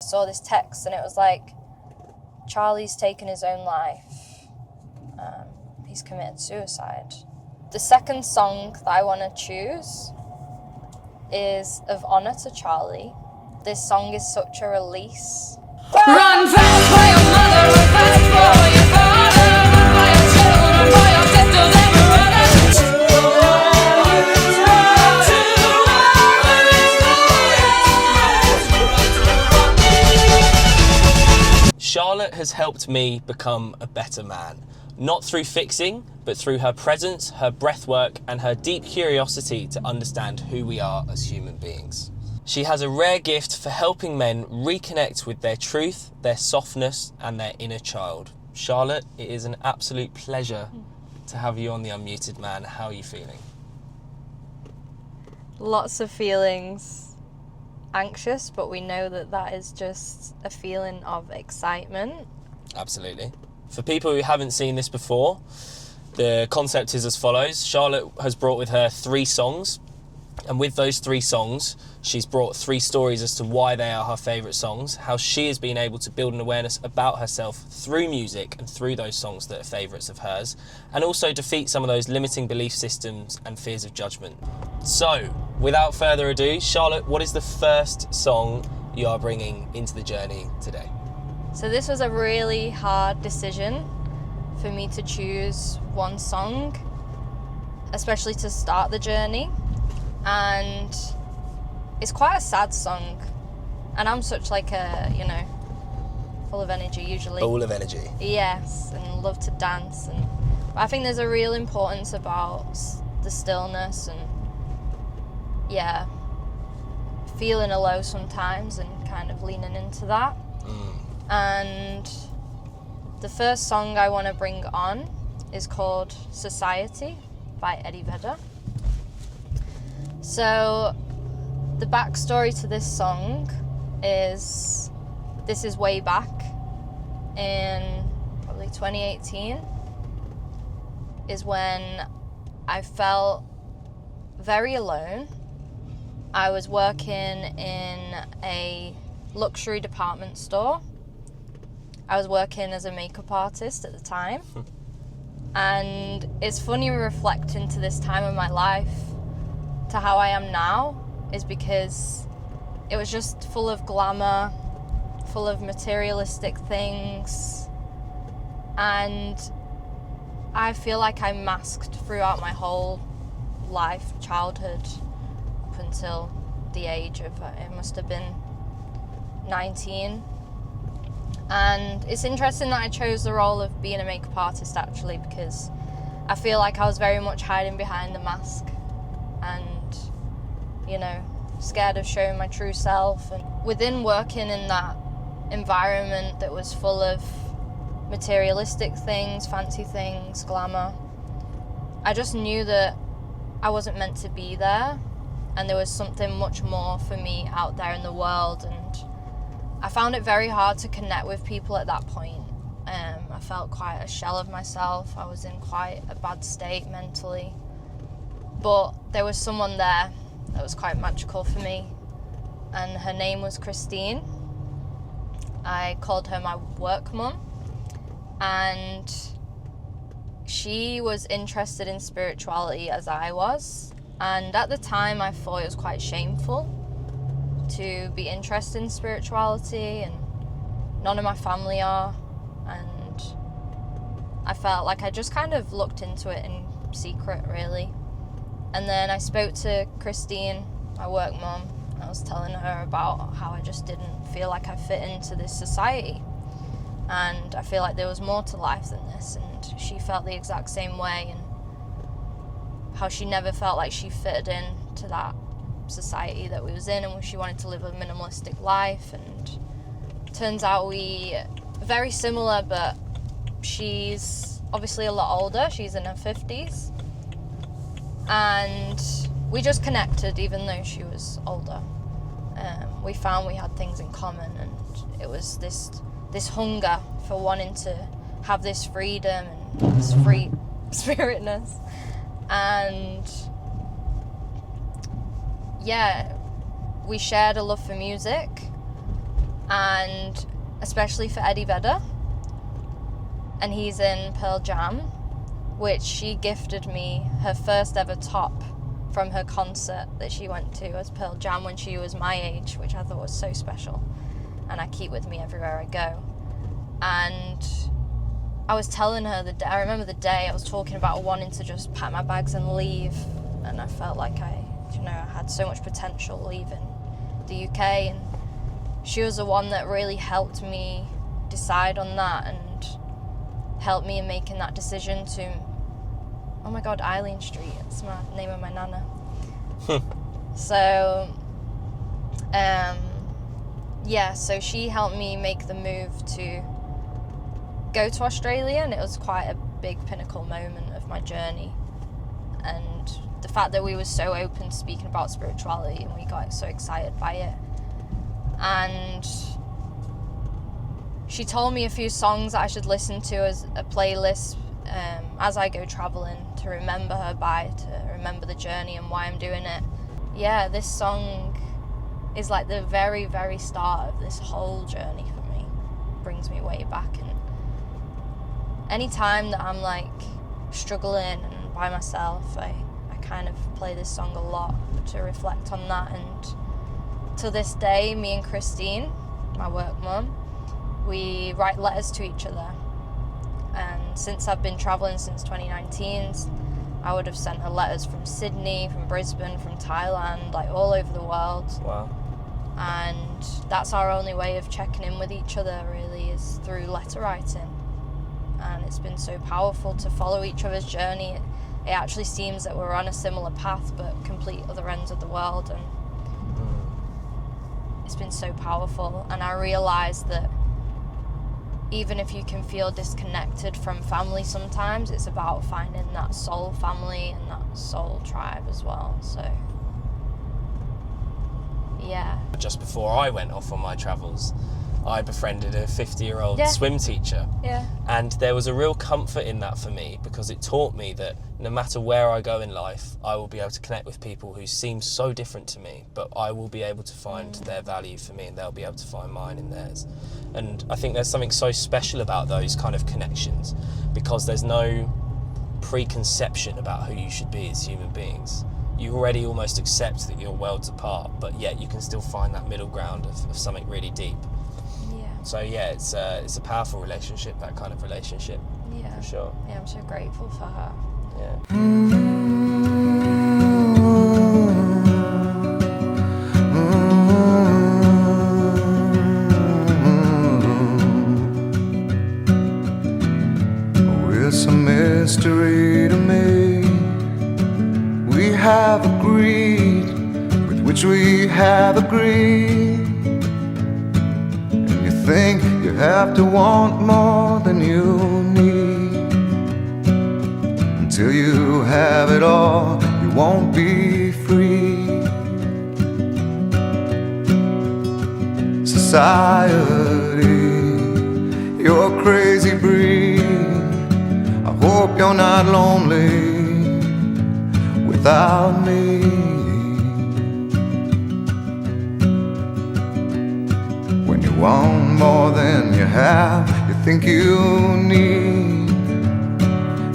Saw this text and it was like, Charlie's taken his own life. He's committed suicide. The second song that I want to choose is Of Honour to Charlie. This song is such a release. Run fast for your mother, run fast for your father, run for your children, for your sisters and brothers. Charlotte has helped me become a better man. Not through fixing, but through her presence, her breath work, and her deep curiosity to understand who we are as human beings. She has a rare gift for helping men reconnect with their truth, their softness, and their inner child. Charlotte, it is an absolute pleasure to have you on The Unmuted Man. How are you feeling? Lots of feelings. Anxious, but we know that that is just a feeling of excitement. Absolutely. For people who haven't seen this before, the concept is as follows. Charlotte has brought with her 3 songs, and with those 3 songs, she's brought 3 stories as to why they are her favourite songs, how she has been able to build an awareness about herself through music and through those songs that are favourites of hers, and also defeat some of those limiting belief systems and fears of judgment. So, without further ado, Charlotte, what is the first song you are bringing into the journey today? So this was a really hard decision for me to choose one song, especially to start the journey. And it's quite a sad song. And I'm such like a, full of energy usually. Full of energy. Yes, and love to dance. And I think there's a real importance about the stillness and, feeling a low sometimes and kind of leaning into that. And the first song I want to bring on is called Society by Eddie Vedder. So the backstory to this song is, this is way back in probably 2018 is when I felt very alone. I was working in a luxury department store. I was working as a makeup artist at the time. And it's funny reflecting to this time of my life to how I am now, is because it was just full of glamour, full of materialistic things. And I feel like I masked throughout my whole life, childhood, up until the age of, it must have been 19. And it's interesting that I chose the role of being a makeup artist actually, because I feel like I was very much hiding behind the mask and, scared of showing my true self. And within working in that environment that was full of materialistic things, fancy things, glamour, I just knew that I wasn't meant to be there, and there was something much more for me out there in the world. And I found it very hard to connect with people at that point. I felt quite a shell of myself. I was in quite a bad state mentally. But there was someone there that was quite magical for me, and her name was Christine. I called her my work mum, and she was interested in spirituality as I was. And at the time I thought it was quite shameful to be interested in spirituality, and none of my family are, and I felt like I just kind of looked into it in secret really. And then I spoke to Christine, my work mum. I was telling her about how I just didn't feel like I fit into this society, and I feel like there was more to life than this, and she felt the exact same way, and how she never felt like she fitted in to that society that we was in, and she wanted to live a minimalistic life. And turns out we very similar, but she's obviously a lot older. She's in her 50s, and we just connected even though she was older. We found we had things in common, and it was this hunger for wanting to have this freedom and this free spiritness. And we shared a love for music, and especially for Eddie Vedder. And he's in Pearl Jam, which she gifted me her first ever top from her concert that she went to as Pearl Jam when she was my age, which I thought was so special, and I keep with me everywhere I go. And I was telling her I remember the day I was talking about wanting to just pack my bags and leave, and I felt like I had so much potential leaving the UK, and she was the one that really helped me decide on that and helped me in making that decision to, oh my God, Eileen Street, it's my name of my nana. So, so she helped me make the move to go to Australia, and it was quite a big pinnacle moment of my journey. And the fact that we were so open to speaking about spirituality, and we got so excited by it. And she told me a few songs that I should listen to as a playlist as I go traveling, to remember her by, to remember the journey and why I'm doing it. Yeah, this song is like the very, very start of this whole journey for me. Brings me way back, and any time that I'm like struggling and by myself, I kind of play this song a lot to reflect on that. And to this day, me and Christine, my work mum, we write letters to each other. And since I've been traveling since 2019, I would have sent her letters from Sydney, from Brisbane, from Thailand, like all over the world. Wow. And that's our only way of checking in with each other, really, is through letter writing. And it's been so powerful to follow each other's journey. It actually seems that we're on a similar path, but complete other ends of the world. And it's been so powerful. And I realised that even if you can feel disconnected from family sometimes, it's about finding that soul family and that soul tribe as well. So, yeah. Just before I went off on my travels, I befriended a 50-year-old Yeah. swim teacher. Yeah. And there was a real comfort in that for me, because it taught me that no matter where I go in life, I will be able to connect with people who seem so different to me, but I will be able to find their value for me, and they'll be able to find mine in theirs. And I think there's something so special about those kind of connections, because there's no preconception about who you should be as human beings. You already almost accept that you're worlds apart, but yet you can still find that middle ground of something really deep. So yeah, it's a powerful relationship, that kind of relationship. Yeah. For sure. Yeah, I'm so grateful for her. Yeah. It's a mystery to me. We have agreed with which we have agreed. Think you have to want more than you need. Until you have it all, you won't be free. Society, you're a crazy breed. I hope you're not lonely without me. Want more than you have, you think you need.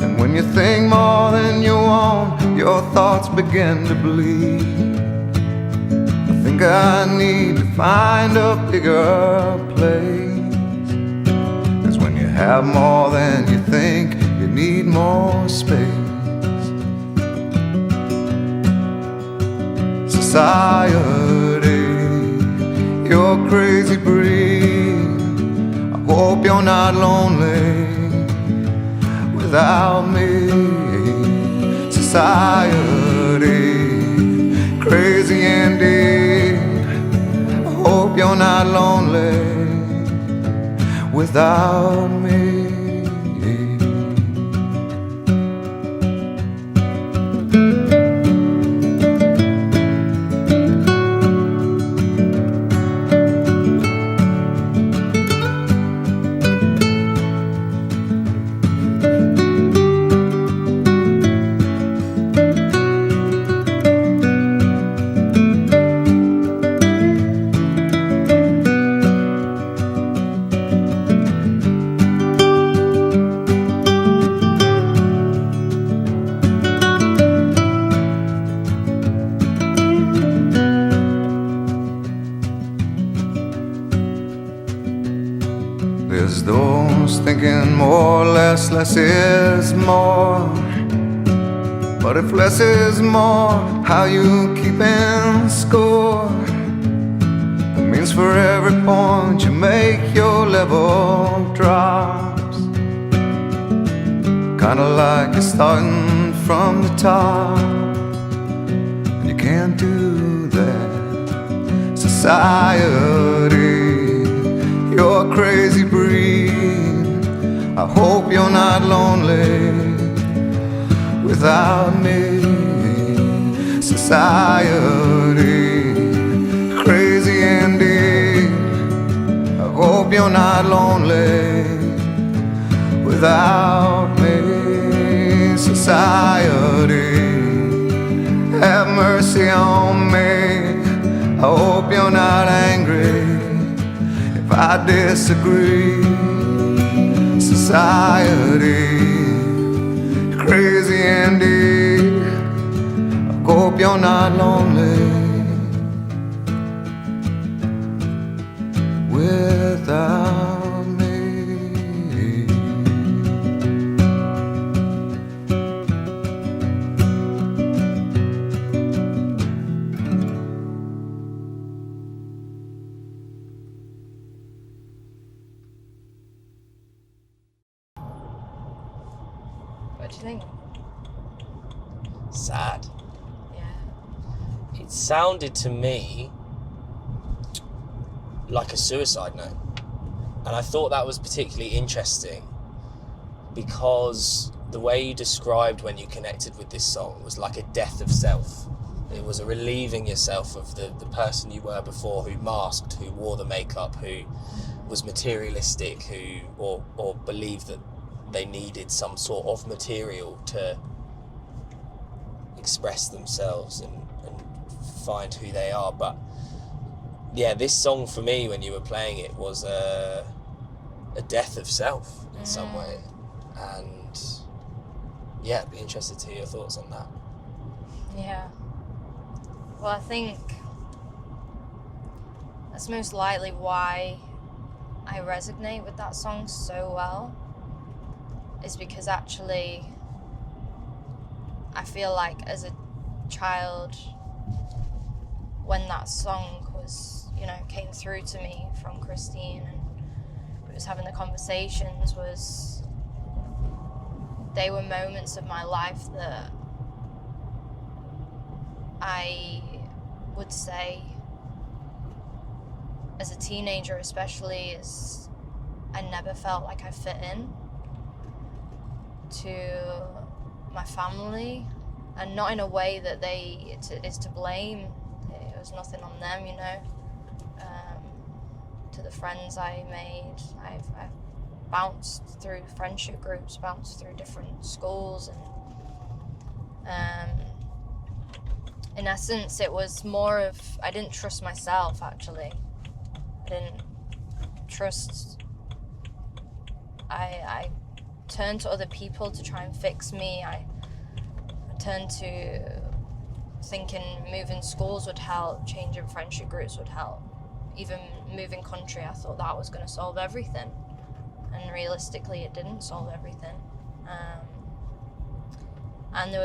And when you think more than you want, your thoughts begin to bleed. I think I need to find a bigger place. 'Cause when you have more than you think, you need more space. Society, you're a crazy breed. I hope you're not lonely without me. Society, crazy indeed. I hope you're not lonely without me. There's those thinking more, less is more. But if less is more, how you keeping score? It means for every point you make, your level drops. Kinda like you're starting from the top, and you can't do that. Society, you're a crazy breed. I hope you're not lonely without me. Society, crazy indeed. I hope you're not lonely without me. Society, have mercy on me. I hope you're not angry if I disagree. Society, crazy indeed. I hope you're not lonely without me. What do you think? Sad. Yeah. It sounded to me like a suicide note. And I thought that was particularly interesting because the way you described when you connected with this song was like a death of self. It was a relieving yourself of the person you were before, who masked, who wore the makeup, who was materialistic, who or believed that they needed some sort of material to express themselves and find who they are. But yeah, this song for me, when you were playing it, was a death of self in some way. And yeah, I'd be interested to hear your thoughts on that. Yeah. Well, I think that's most likely why I resonate with that song so well, is because actually I feel like as a child, when that song was, came through to me from Christine and we was having the conversations, they were moments of my life that I would say, as a teenager especially, is I never felt like I fit in to my family, and not in a way that is to blame. It was nothing on them, to the friends I made. I've bounced through friendship groups, bounced through different schools, and in essence it was more of, I didn't trust myself actually. I didn't trust, I turned to other people to try and fix me. I turned to thinking moving schools would help, changing friendship groups would help, even moving country. I thought that was going to solve everything, and realistically it didn't solve everything. And there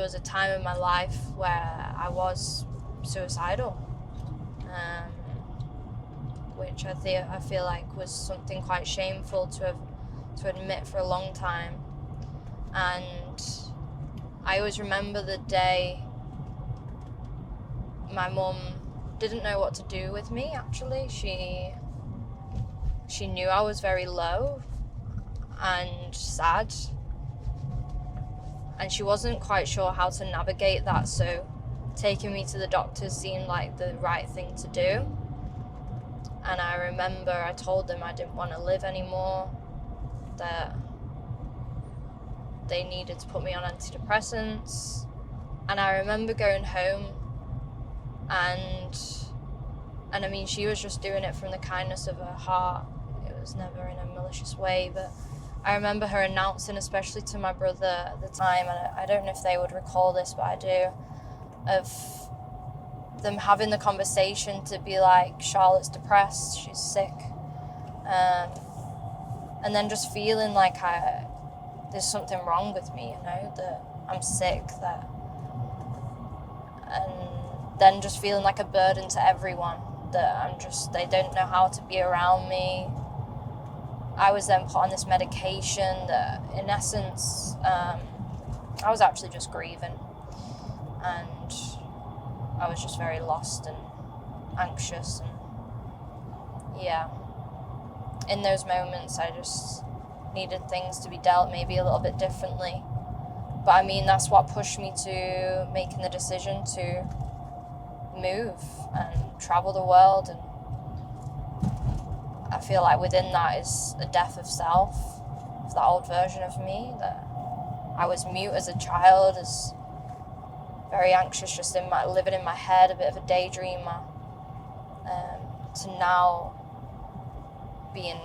was a time in my life where I was suicidal, which I feel like was something quite shameful to admit for a long time. And I always remember the day my mum didn't know what to do with me. Actually, she knew I was very low and sad, and she wasn't quite sure how to navigate that, so taking me to the doctors seemed like the right thing to do. And I remember I told them I didn't want to live anymore, that they needed to put me on antidepressants. And I remember going home, and I mean, she was just doing it from the kindness of her heart. It was never in a malicious way, but I remember her announcing, especially to my brother at the time, and I don't know if they would recall this, but I do, of them having the conversation to be like, Charlotte's depressed, she's sick. And then just feeling like there's something wrong with me, that I'm sick, and then just feeling like a burden to everyone, that they don't know how to be around me. I was then put on this medication that, in essence, I was actually just grieving, and I was just very lost and anxious, and yeah, in those moments I just needed things to be dealt maybe a little bit differently. But I mean, that's what pushed me to making the decision to move and travel the world. And I feel like within that is a death of self, of that old version of me, that I was mute as a child, as very anxious, just living in my head, a bit of a daydreamer, to now being,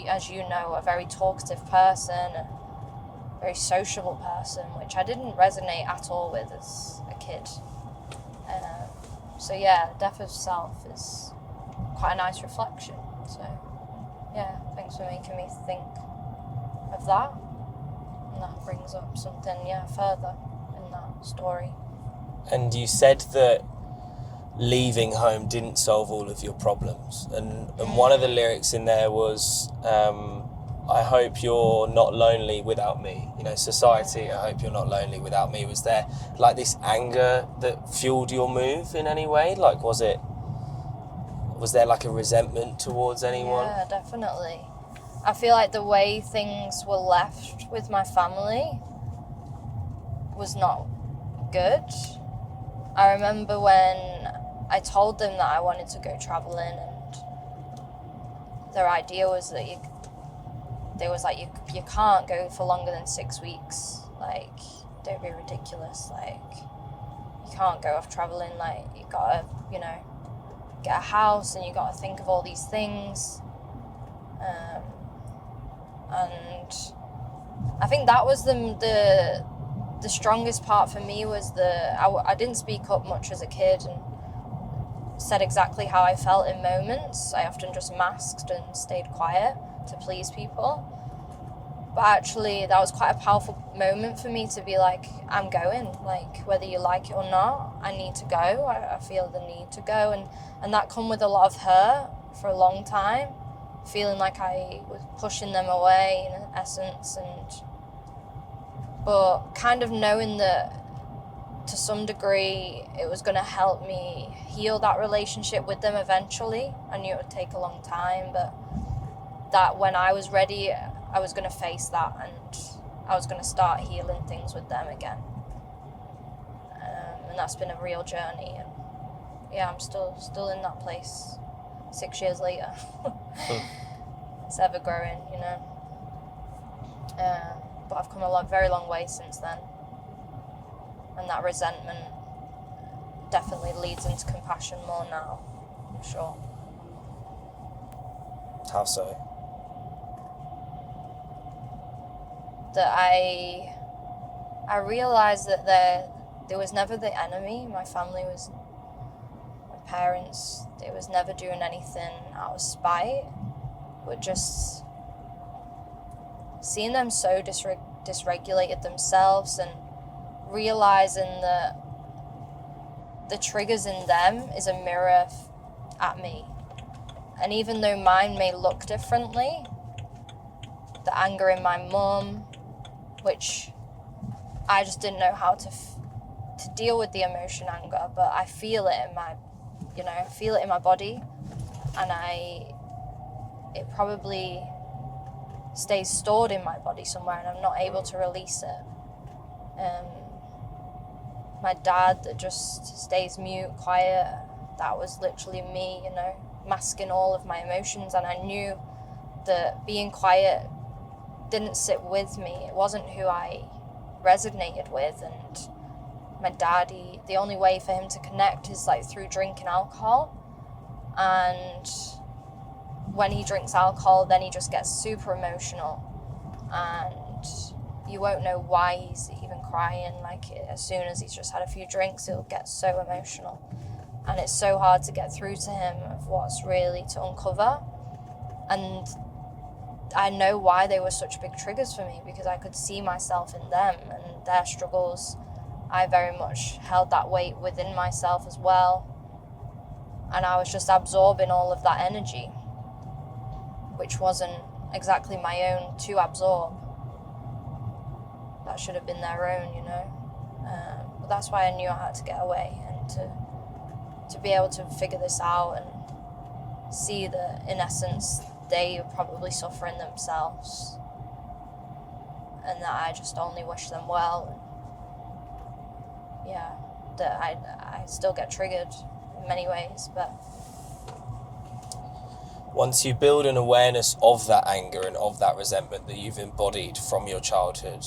as you know, a very talkative person, a very sociable person, which I didn't resonate at all with as a kid. So yeah, death of self is quite a nice reflection. So yeah, thanks for making me think of that. And that brings up something, further in that story. And you said that leaving home didn't solve all of your problems. And one of the lyrics in there was, I hope you're not lonely without me. Society, I hope you're not lonely without me. Was there like this anger that fueled your move in any way? Like, was there like a resentment towards anyone? Yeah, definitely. I feel like the way things were left with my family was not good. I remember when I told them that I wanted to go traveling, and their idea was that you can't go for longer than 6 weeks. Like, don't be ridiculous. Like, you can't go off traveling. Like, you gotta, get a house, and you gotta think of all these things. And I think that was the strongest part for me, was I didn't speak up much as a kid and said exactly how I felt in moments. I often just masked and stayed quiet to please people. But actually, that was quite a powerful moment for me to be like, I'm going. Like, whether you like it or not, I need to go. I feel the need to go. And that come with a lot of hurt for a long time, feeling like I was pushing them away in essence. But kind of knowing that to some degree it was going to help me heal that relationship with them eventually. I knew it would take a long time, but that when I was ready, I was going to face that, and I was going to start healing things with them again. And that's been a real journey. And yeah, I'm still in that place 6 years later. It's ever growing, but I've come a very long way since then. And that resentment definitely leads into compassion more now, I'm sure. How so? That I realised that there was never the enemy. My family was, my parents, they was never doing anything out of spite, but just seeing them so dysregulated themselves, and realising that the triggers in them is a mirror at me. And even though mine may look differently, the anger in my mum, which I just didn't know how to deal with the emotion anger, but I feel it in my, feel it in my body, and it probably stays stored in my body somewhere, and I'm not able to release it. My dad that just stays mute, quiet, that was literally me, masking all of my emotions, and I knew that being quiet didn't sit with me. It wasn't who I resonated with. And my daddy, the only way for him to connect is like through drinking alcohol. And when he drinks alcohol, then he just gets super emotional, and you won't know why he's even crying. Like, as soon as he's just had a few drinks, he'll get so emotional, and it's so hard to get through to him of what's really to uncover. And I know why they were such big triggers for me, because I could see myself in them and their struggles. I very much held that weight within myself as well. And I was just absorbing all of that energy, which wasn't exactly my own to absorb. That should have been their own, you know. But that's why I knew I had to get away, and to be able to figure this out and see that, in essence, they were probably suffering themselves, and that I just only wish them well. And yeah, that I still get triggered in many ways, but once you build an awareness of that anger and of that resentment that you've embodied from your childhood,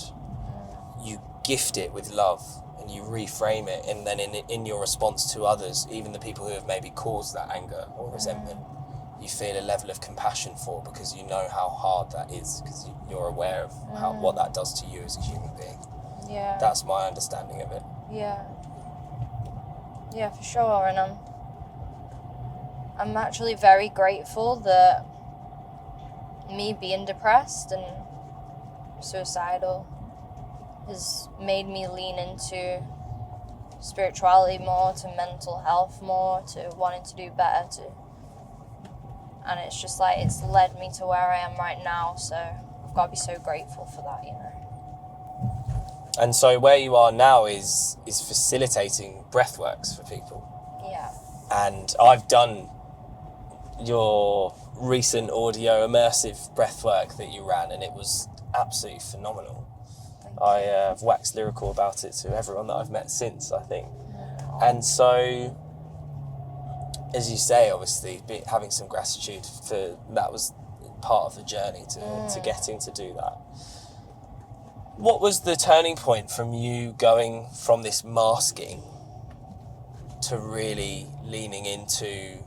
you gift it with love and you reframe it, and then in your response to others, even the people who have maybe caused that anger or resentment, you feel a level of compassion for, because you know how hard that is, because you're aware of what that does to you as a human being. yeah. That's my understanding of it. Yeah. Yeah, for sure. And I'm actually very grateful that me being depressed and suicidal has made me lean into spirituality more, to mental health more, to wanting to do better, and it's just like, it's led me to where I am right now, so I've got to be so grateful for that, you know. And so where you are now is facilitating breathworks for people. Yeah. And I've done your recent audio immersive breathwork that you ran, and it was absolutely phenomenal. I have waxed lyrical about it to everyone that I've met since, I think. And so, as you say, obviously, having some gratitude for that was part of the journey to getting to do that. What was the turning point from you going from this masking to really leaning into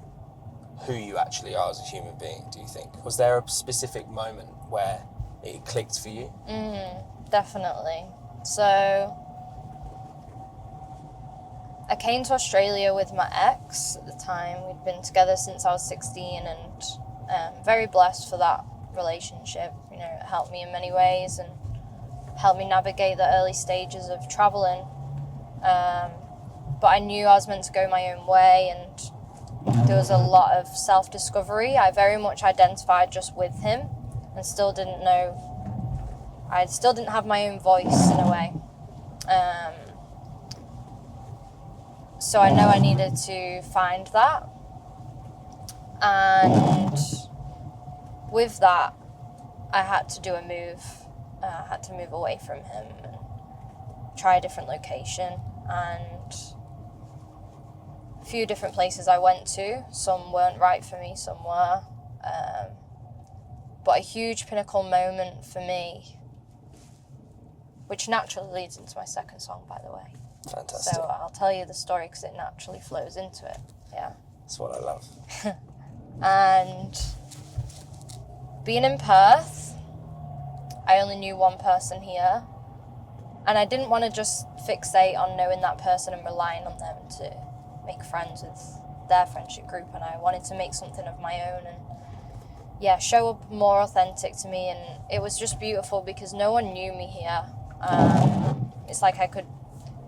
who you actually are as a human being, do you think? Was there a specific moment where it clicked for you? Definitely. So I came to Australia with my ex at the time. We'd been together since I was 16, and very blessed for that relationship. You know, it helped me in many ways and helped me navigate the early stages of traveling. But I knew I was meant to go my own way, and there was a lot of self-discovery. I very much identified just with him and still didn't know. I still didn't have my own voice in a way. So I know I needed to find that. And with that, I had to do a move. I had to move away from him and try a different location. And a few different places I went to. Some weren't right for me, some were. But a huge pinnacle moment for me, which naturally leads into my second song, by the way. Fantastic. So I'll tell you the story because it naturally flows into it. Yeah. That's what I love. And being in Perth, I only knew one person here. And I didn't want to just fixate on knowing that person and relying on them to make friends with their friendship group. And I wanted to make something of my own and, yeah, show up more authentic to me. And it was just beautiful because no one knew me here. It's like I could,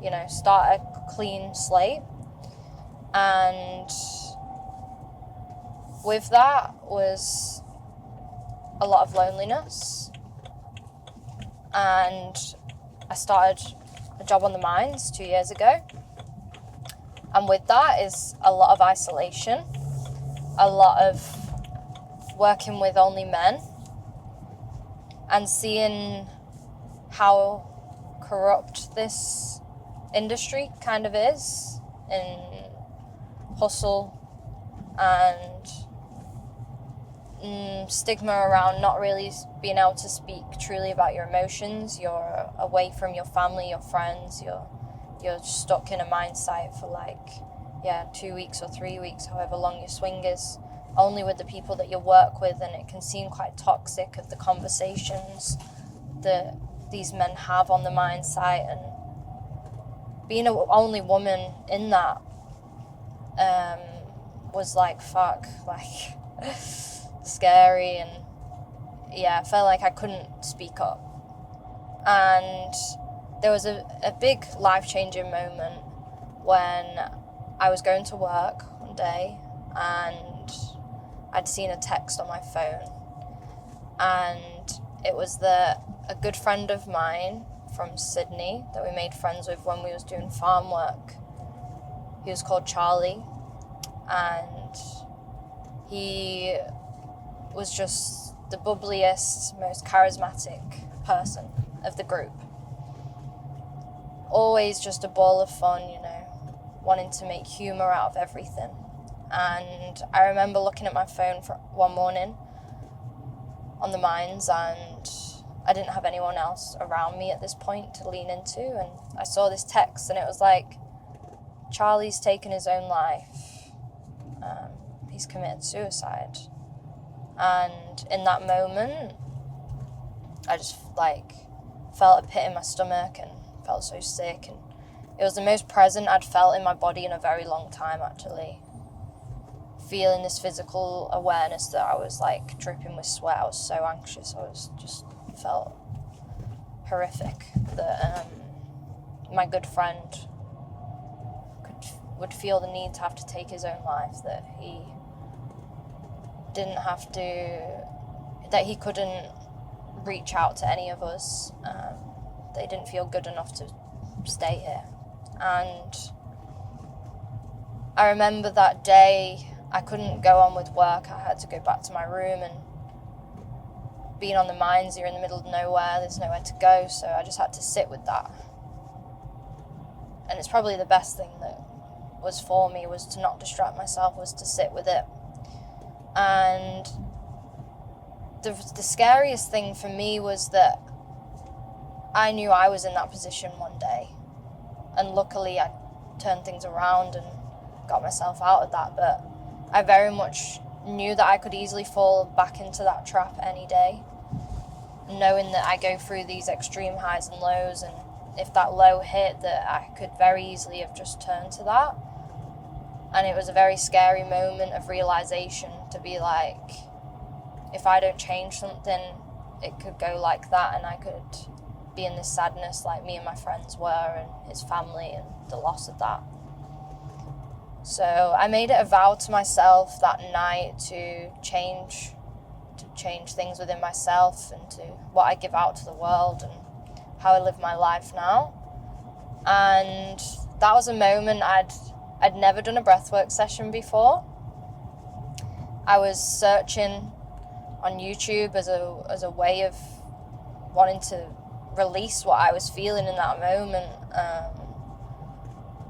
you know, start a clean slate. And with that was a lot of loneliness. And I started a job on the mines 2 years ago. And with that is a lot of isolation, a lot of working with only men, and seeing how corrupt this industry kind of is in hustle and stigma around not really being able to speak truly about your emotions. You're away from your family, your friends, you're stuck in a mine site for 2 weeks or 3 weeks, however long your swing is, only with the people that you work with, and it can seem quite toxic of the conversations that these men have on the mine site. And being an only woman in that was scary, and I felt like I couldn't speak up. And there was a big life-changing moment when I was going to work one day and I'd seen a text on my phone, and it was a good friend of mine from Sydney that we made friends with when we was doing farm work. He was called Charlie, and he was just the bubbliest, most charismatic person of the group. Always just a ball of fun, wanting to make humour out of everything. And I remember looking at my phone for one morning on the mines, and I didn't have anyone else around me at this point to lean into, and I saw this text, and it was like, Charlie's taken his own life. He's committed suicide. And in that moment, I just felt a pit in my stomach and felt so sick, and it was the most present I'd felt in my body in a very long time, actually. Feeling this physical awareness that I was dripping with sweat. I was so anxious. I was just felt horrific that my good friend would feel the need to have to take his own life, that he didn't have to, that he couldn't reach out to any of us. They didn't feel good enough to stay here. And I remember that day I couldn't go on with work. I had to go back to my room, and being on the mines, you're in the middle of nowhere, there's nowhere to go, so I just had to sit with that. And it's probably the best thing that was for me, was to not distract myself, was to sit with it. And the scariest thing for me was that I knew I was in that position one day, and luckily I turned things around and got myself out of that, but I very much knew that I could easily fall back into that trap any day, knowing that I go through these extreme highs and lows, and if that low hit, that I could very easily have just turned to that. And it was a very scary moment of realization, to be like, if I don't change something, it could go like that, and I could be in this sadness like me and my friends were, and his family, and the loss of that. So I made it a vow to myself that night to change things within myself, and to what I give out to the world, and how I live my life now. And that was a moment. I'd never done a breathwork session before. I was searching on YouTube as a way of wanting to release what I was feeling in that moment.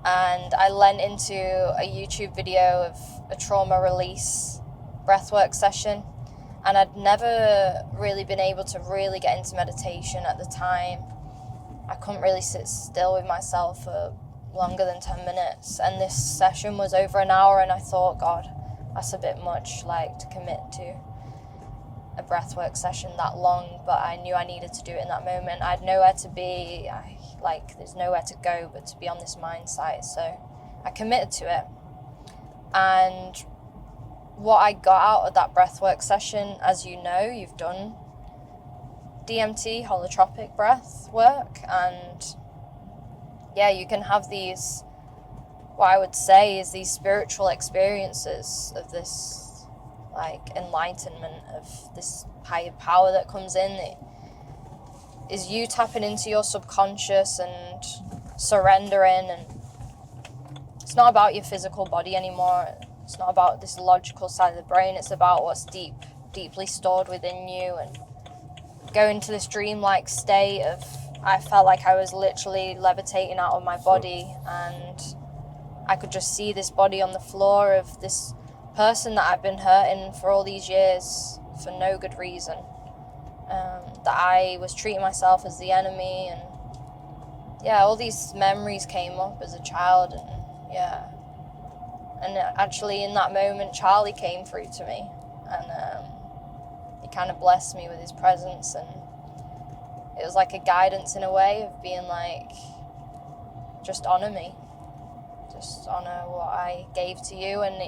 And I lent into a YouTube video of a trauma release breathwork session. And I'd never really been able to really get into meditation at the time. I couldn't really sit still with myself for longer than 10 minutes. And this session was over an hour, and I thought, God, that's a bit much, to commit to a breathwork session that long. But I knew I needed to do it in that moment. I had nowhere to be. There's nowhere to go but to be on this mind site. So I committed to it. And what I got out of that breathwork session, as you know, you've done DMT, holotropic breath work, and you can have these, what I would say is these spiritual experiences of this enlightenment, of this higher power that comes in. It is you tapping into your subconscious and surrendering, and it's not about your physical body anymore. It's not about this logical side of the brain. It's about what's deeply stored within you, and go into this dreamlike state of, I felt like I was literally levitating out of my body, and I could just see this body on the floor of this person that I've been hurting for all these years for no good reason. That I was treating myself as the enemy, and all these memories came up as a child, and actually in that moment Charlie came through to me, and he kind of blessed me with his presence, and it was like a guidance in a way of being like, just honor me, just honor what I gave to you. And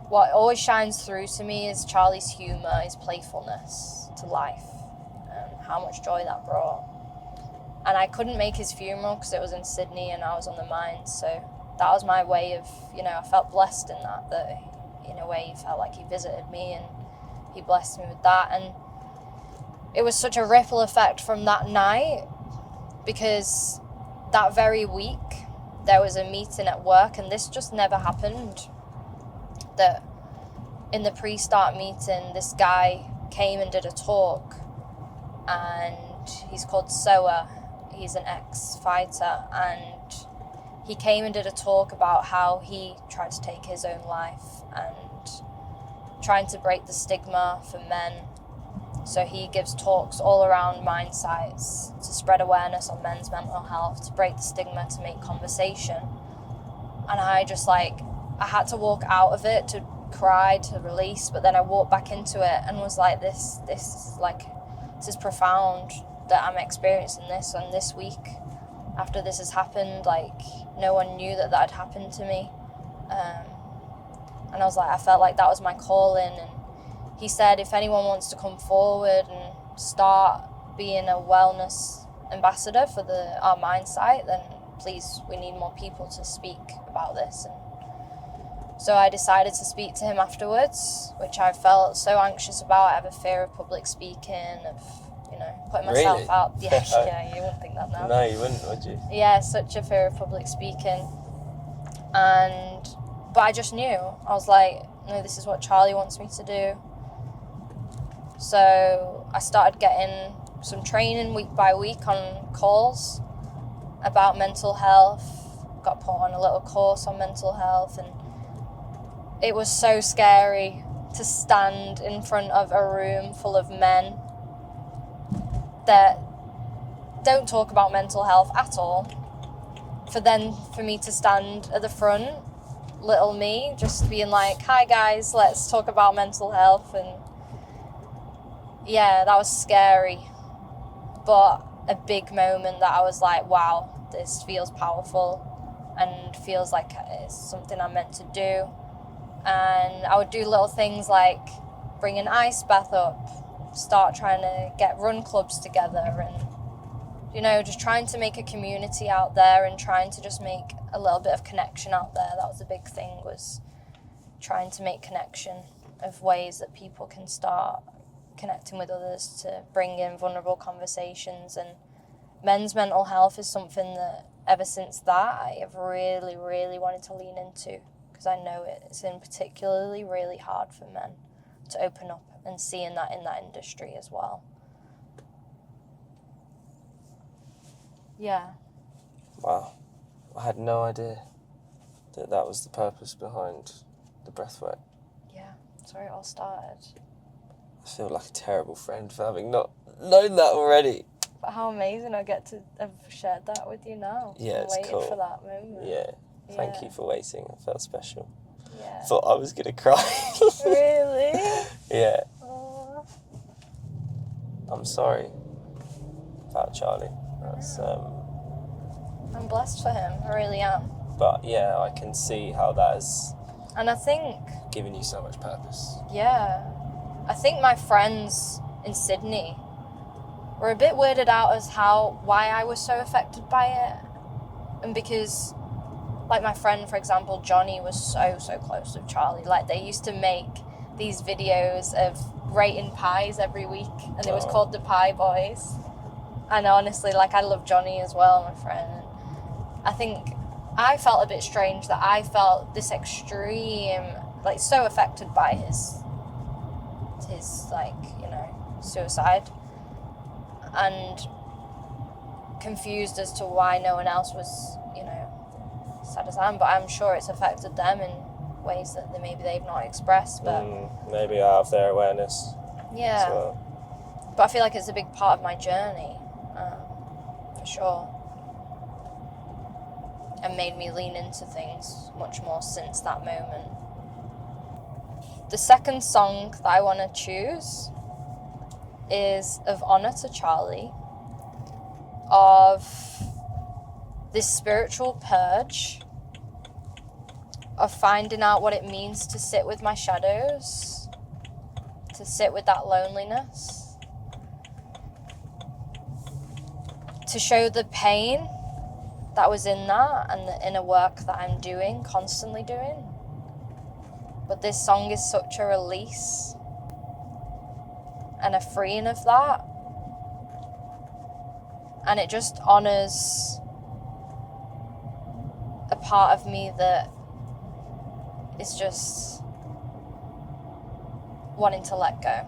what always shines through to me is Charlie's humour, his playfulness to life, and how much joy that brought. And I couldn't make his funeral because it was in Sydney and I was on the mines, so that was my way of, I felt blessed in that in a way he felt like he visited me and he blessed me with that. And it was such a ripple effect from that night, because that very week there was a meeting at work, and this just never happened. That in the pre-start meeting, this guy came and did a talk, and he's called Soa. He's an ex-fighter, and he came and did a talk about how he tried to take his own life and trying to break the stigma for men. So he gives talks all around mine sites to spread awareness on men's mental health, to break the stigma, to make conversation. And I just I had to walk out of it to cry, to release, but then I walked back into it and was like, this is profound that I'm experiencing this on this week after this has happened. No one knew that had happened to me. And I was I felt like that was my calling. And he said, if anyone wants to come forward and start being a wellness ambassador for our mine site, then please, we need more people to speak about this. And so I decided to speak to him afterwards, which I felt so anxious about. I have a fear of public speaking, of putting myself Really? out. Yeah, you wouldn't think that now. No, you wouldn't, would you? Yeah, such a fear of public speaking. But I just knew. I was like, no, this is what Charlie wants me to do. So I started getting some training week by week on calls about mental health. Got put on a little course on mental health, and it was so scary to stand in front of a room full of men that don't talk about mental health at all. For me to stand at the front, little me, just being like, hi guys, let's talk about mental health. And yeah, that was scary, but a big moment that I was like, wow, this feels powerful and feels like it's something I'm meant to do. And I would do little things like bring an ice bath up, start trying to get run clubs together, and just trying to make a community out there and trying to just make a little bit of connection out there. That was a big thing, was trying to make connection of ways that people can start connecting with others, to bring in vulnerable conversations. And men's mental health is something that ever since that I have really, really wanted to lean into, because I know it's in particularly really hard for men to open up, and seeing that in that industry as well. Yeah. Wow. I had no idea that was the purpose behind the breathwork. Yeah, that's where it all started. I feel like a terrible friend for having not known that already. But how amazing I get to have shared that with you now. Yeah, it's waited cool. for that moment. Yeah. Thank Yeah. you for waiting. I felt special. Yeah. Thought I was going to cry. Really? Yeah. Aw. I'm sorry about Charlie. That's, I'm blessed for him. I really am. but yeah, I can see how that has And I think, given you so much purpose. yeah, I think my friends in Sydney were a bit weirded out as why I was so affected by it. And because, my friend, for example, Johnny, was so close with Charlie. They used to make these videos of rating pies every week, and it was called the Pie Boys. And honestly, I love Johnny as well, my friend. I think I felt a bit strange that I felt this extreme, so affected by his suicide, and confused as to why no one else was, sad as I am. But I'm sure it's affected them in ways that maybe they've not expressed. But Maybe out of their awareness yeah, as well. but I feel like it's a big part of my journey, for sure, and made me lean into things much more since that moment. The second song that I want to choose is of honour to Charlie, of this spiritual purge of finding out what it means to sit with my shadows, to sit with that loneliness, to show the pain that was in that and the inner work that I'm doing, constantly doing. But this song is such a release and a freeing of that. And it just honors a part of me that is just wanting to let go.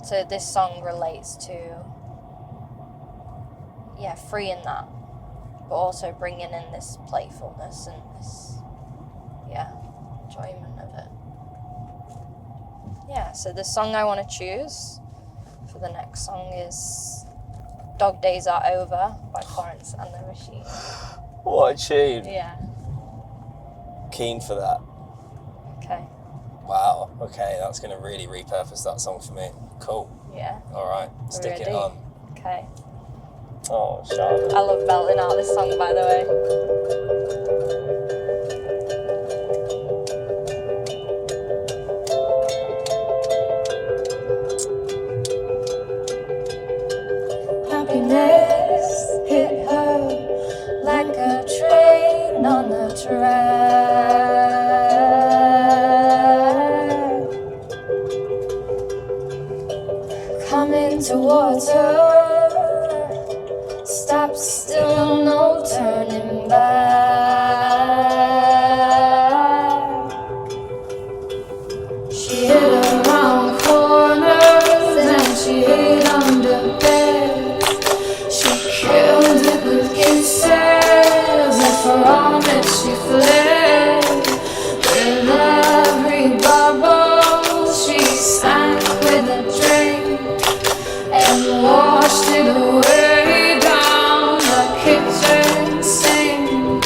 So this song relates to, freeing that, but also bringing in this playfulness and this, enjoyment of it. Yeah, so the song I want to choose for the next song is Dog Days Are Over by Florence and the Machine. What a tune. Yeah. Keen for that. Okay. Wow. Okay, that's going to really repurpose that song for me. Cool. Yeah. All right, stick it Ready? on. Okay. Oh, Charlotte. I love belting out this song, by the way. Happiness hit her like a train on the track, coming towards her. Stop still, no turning back. She hid around corners and she hid under beds. She killed it with kisses and for all that she fled. With every bubble she sank with a drink and washed it away down the kitchen sink.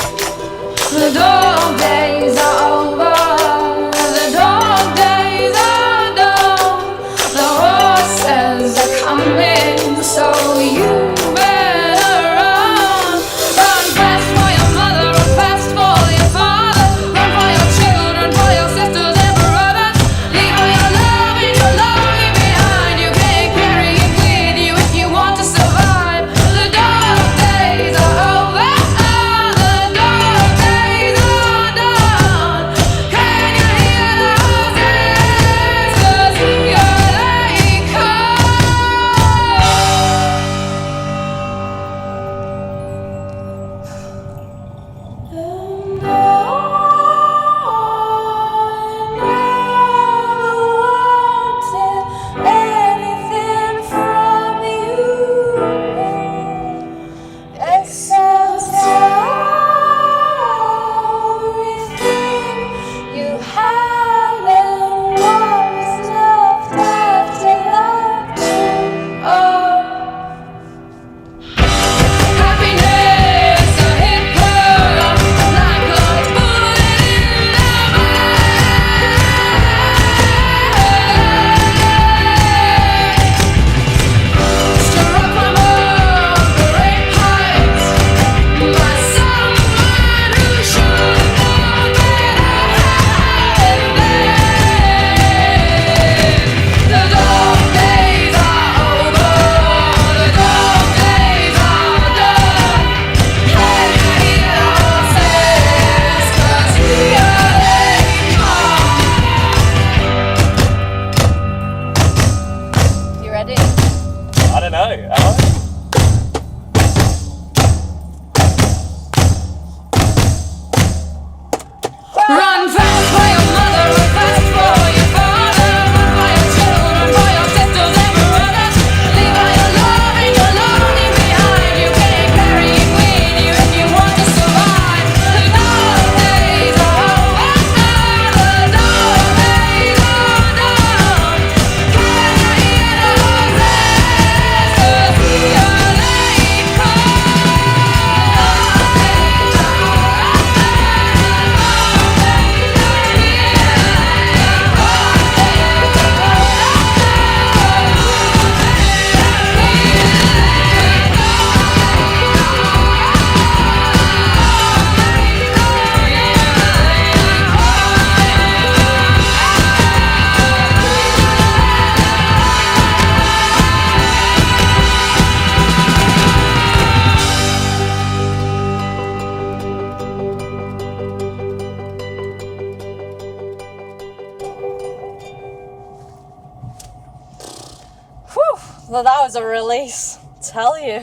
Well, that was a release, I tell you.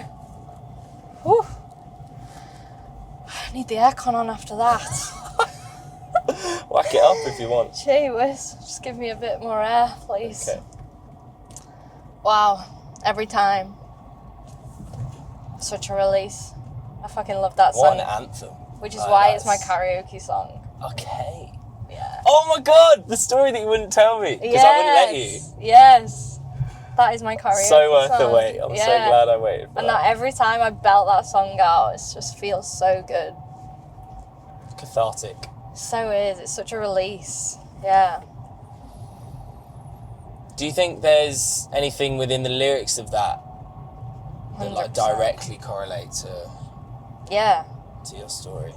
Whew. I need the aircon on after that. Whack it up if you want. Gee whiz, just give me a bit more air, please. Okay. Wow, every time. Such a release. I fucking love that song. What an anthem. Which is Like, why it's my that's- karaoke song. Okay. Yeah. Oh my god, the story that you wouldn't tell me because I wouldn't let you. Yes. That is my karaoke So worth the song. wait. I'm so Yeah. glad I waited for And that. that every time I belt that song out, it just feels so good. Cathartic. So is. It's such a release. Yeah. Do you think there's anything within the lyrics of that that like 100%. directly correlate to Yeah. your story?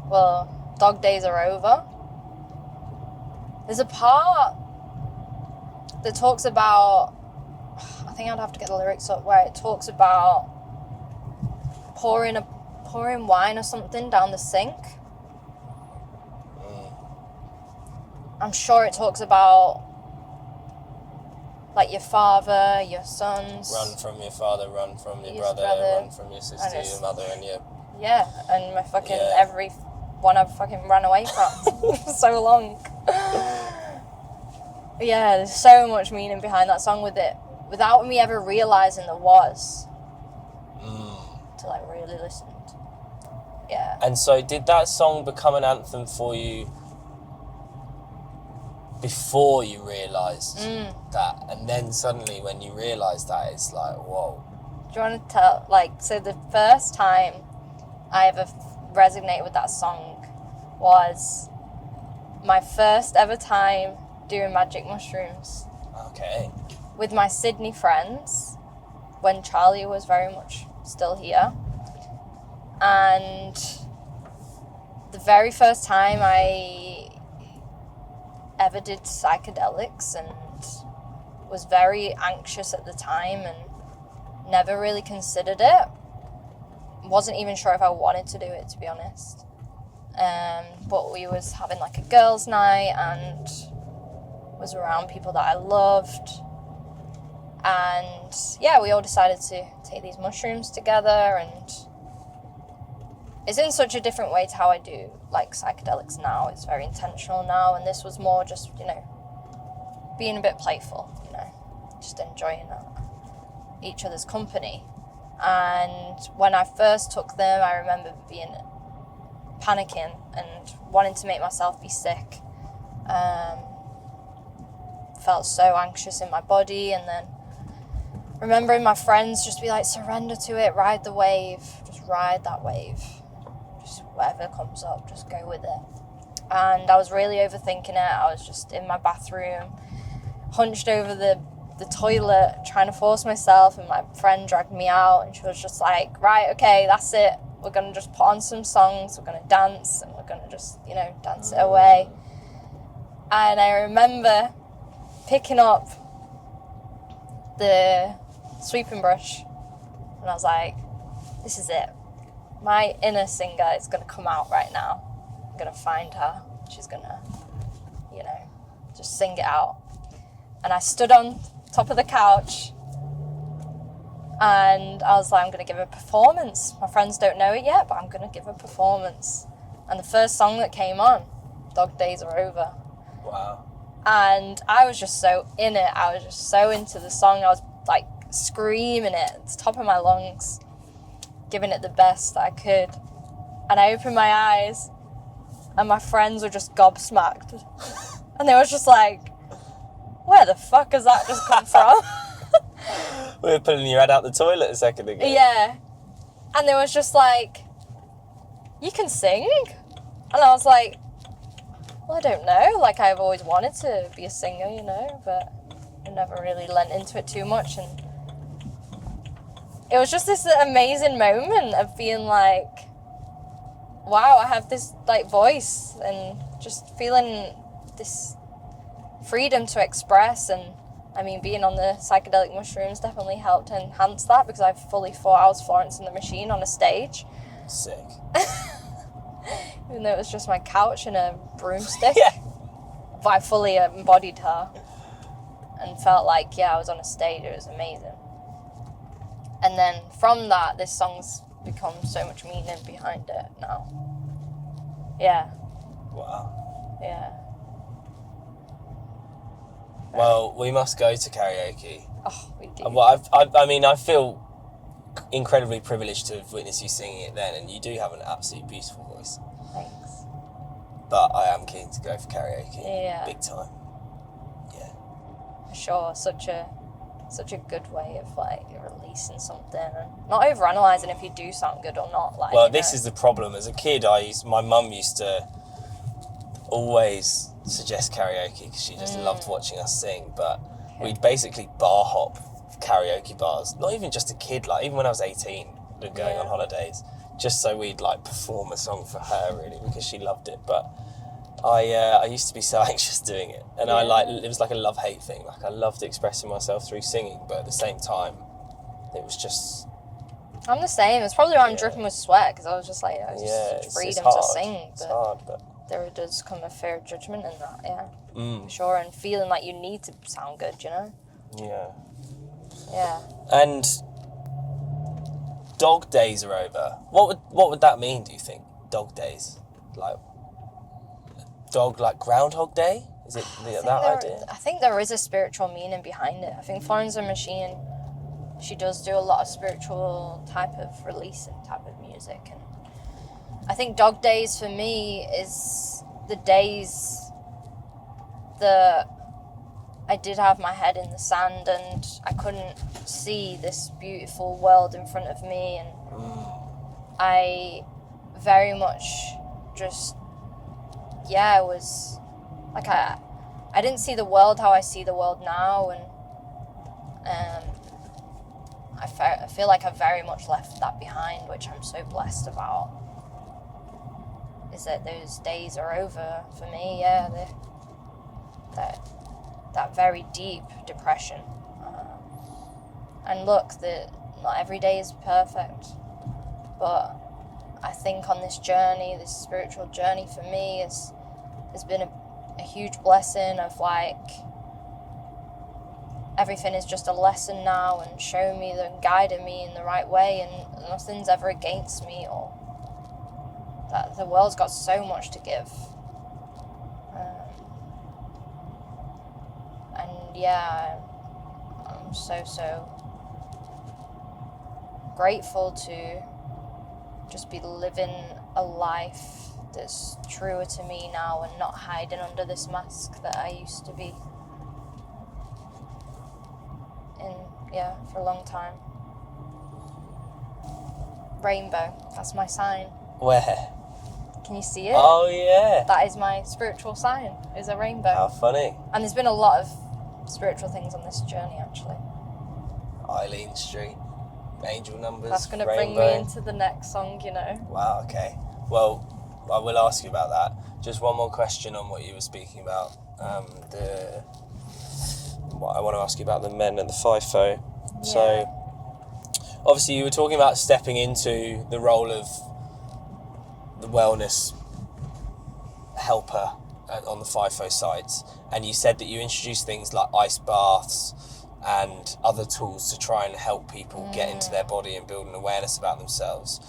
Well, dog days are over. There's a part that talks about, I think I'd have to get the lyrics up, where it talks about pouring wine or something down the sink. I'm sure it talks about like your father, your sons. Run from your father, run from your Your brother, brother, run from your sister, and it's- your mother, and your... Yeah, and my fucking Yeah. every one I've fucking ran away from for so long. Yeah, there's so much meaning behind that song with it, without me ever realizing there was, till I really listened. Yeah. And so did that song become an anthem for you before you realised that? And then suddenly when you realised that, it's like, whoa. Do you want to tell, like, so the first time I ever resonated with that song was my first ever time doing magic mushrooms Okay. with my Sydney friends when Charlie was very much still here. And the very first time I ever did psychedelics and was very anxious at the time and never really considered it. Wasn't even sure if I wanted to do it, to be honest. But we was having like a girls' night and was around people that I loved. And yeah, we all decided to take these mushrooms together, and it's in such a different way to how I do like psychedelics now. It's very intentional now, and this was more just, you know, being a bit playful, you know, just enjoying each other's company. And when I first took them, I remember being panicking and wanting to make myself be sick. Felt so anxious in my body, and then remembering my friends just be like, surrender to it, ride the wave, just ride that wave, just whatever comes up, just go with it. And I was really overthinking it. I was just in my bathroom, hunched over the toilet, trying to force myself, and my friend dragged me out, and she was just like, right, okay, that's it, we're gonna just put on some songs, we're gonna dance, and we're gonna just, you know, dance it away. And I remember picking up the sweeping brush, and I was like, this is it. My inner singer is gonna come out right now. I'm gonna find her. She's gonna, you know, just sing it out. And I stood on top of the couch, and I was like, I'm gonna give a performance. My friends don't know it yet, but I'm gonna give a performance. And the first song that came on, Dog Days Are Over. Wow. And I was just so in it. I was just so into the song. I was like screaming it at the top of my lungs, giving it the best that I could. And I opened my eyes, and my friends were just gobsmacked. And they were just like, where the fuck has that just come from? We were pulling your head out the toilet a second ago. Yeah. And they was just like, you can sing? And I was like, well, I don't know. Like, I've always wanted to be a singer, you know, but I never really lent into it too much. And it was just this amazing moment of being like, wow, I have this like voice, and just feeling this freedom to express. And I mean, being on the psychedelic mushrooms definitely helped enhance that, because I fully thought I was Florence and the Machine on a stage. Sick. Even though it was just my couch and a broomstick. Yeah. But I fully embodied her and felt like, yeah, I was on a stage. It was amazing. And then from that, this song's become so much meaning behind it now. Yeah, Wow. yeah. Well, we must go to karaoke. Oh, we do. Well, I mean, I feel incredibly privileged to have witnessed you singing it then, and you do have an absolutely beautiful voice. Thanks. But I am keen to go for karaoke. Yeah. Big time. Yeah. For sure, such a good way of like releasing something and not overanalyzing if you do sound good or not. Like, Well, this is the problem. As a kid, my mum used to always suggest karaoke because she just loved watching us sing. But we'd basically bar hop karaoke bars. Not even just a kid, like even when I was 18 and going on holidays, just so we'd like perform a song for her really because she loved it. But I used to be so anxious doing it, and it was like a love-hate thing. Like I loved expressing myself through singing, but at the same time, it was just. I'm the same. It's probably why I'm dripping with sweat because I was just like, it's just such freedom to sing. It's hard, but there does come a fair judgment in that, for sure, and feeling like you need to sound good, you know. Yeah. And dog days are over. What would that mean? Do you think dog days, like dog like Groundhog Day? Is it that idea? I think there is a spiritual meaning behind it. I think Florence and the Machine, she does do a lot of spiritual type of releasing type of music, and I think dog days for me is the days that I did have my head in the sand and I couldn't see this beautiful world in front of me, and I very much just was like I didn't see the world how I see the world now, and I feel like I've very much left that behind, which I'm so blessed about. Is that those days are over for me? That very deep depression. And look, not every day is perfect, but I think on this journey, this spiritual journey for me, has been a huge blessing of like everything is just a lesson now and showing me and guiding me in the right way, and nothing's ever against me, or that the world's got so much to give. I'm so grateful to just be living a life that's truer to me now and not hiding under this mask that I used to be in, for a long time. Rainbow, that's my sign. Where? Can you see it? Oh yeah. That is my spiritual sign, is a rainbow. How funny. And there's been a lot of spiritual things on this journey, actually. Eileen Street, angel numbers. That's going to rainbow. bring me into the next song, you know. Wow, okay. Well, I will ask you about that. Just one more question on what you were speaking about. I want to ask you about the men and the FIFO. Yeah. So, obviously you were talking about stepping into the role of the wellness helper on the FIFO sides, and you said that you introduced things like ice baths and other tools to try and help people get into their body and build an awareness about themselves.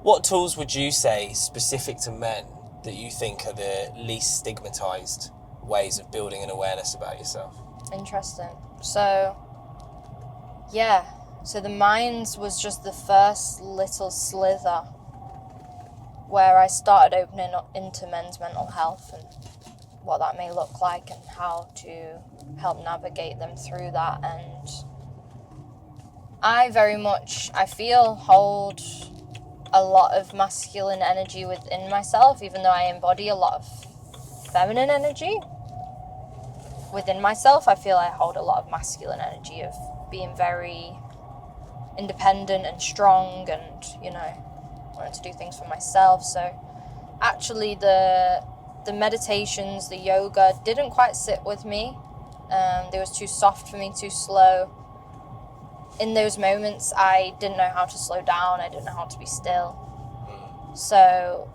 What tools would you say specific to men that you think are the least stigmatized ways of building an awareness about yourself? Interesting. So the Minds was just the first little slither where I started opening up into men's mental health and what that may look like and how to help navigate them through that. And I feel hold a lot of masculine energy within myself, even though I embody a lot of feminine energy. Within myself, I feel I hold a lot of masculine energy of being very independent and strong and, wanting to do things for myself. So actually the meditations, the yoga didn't quite sit with me. They was too soft for me, too slow. In those moments, I didn't know how to slow down. I didn't know how to be still. So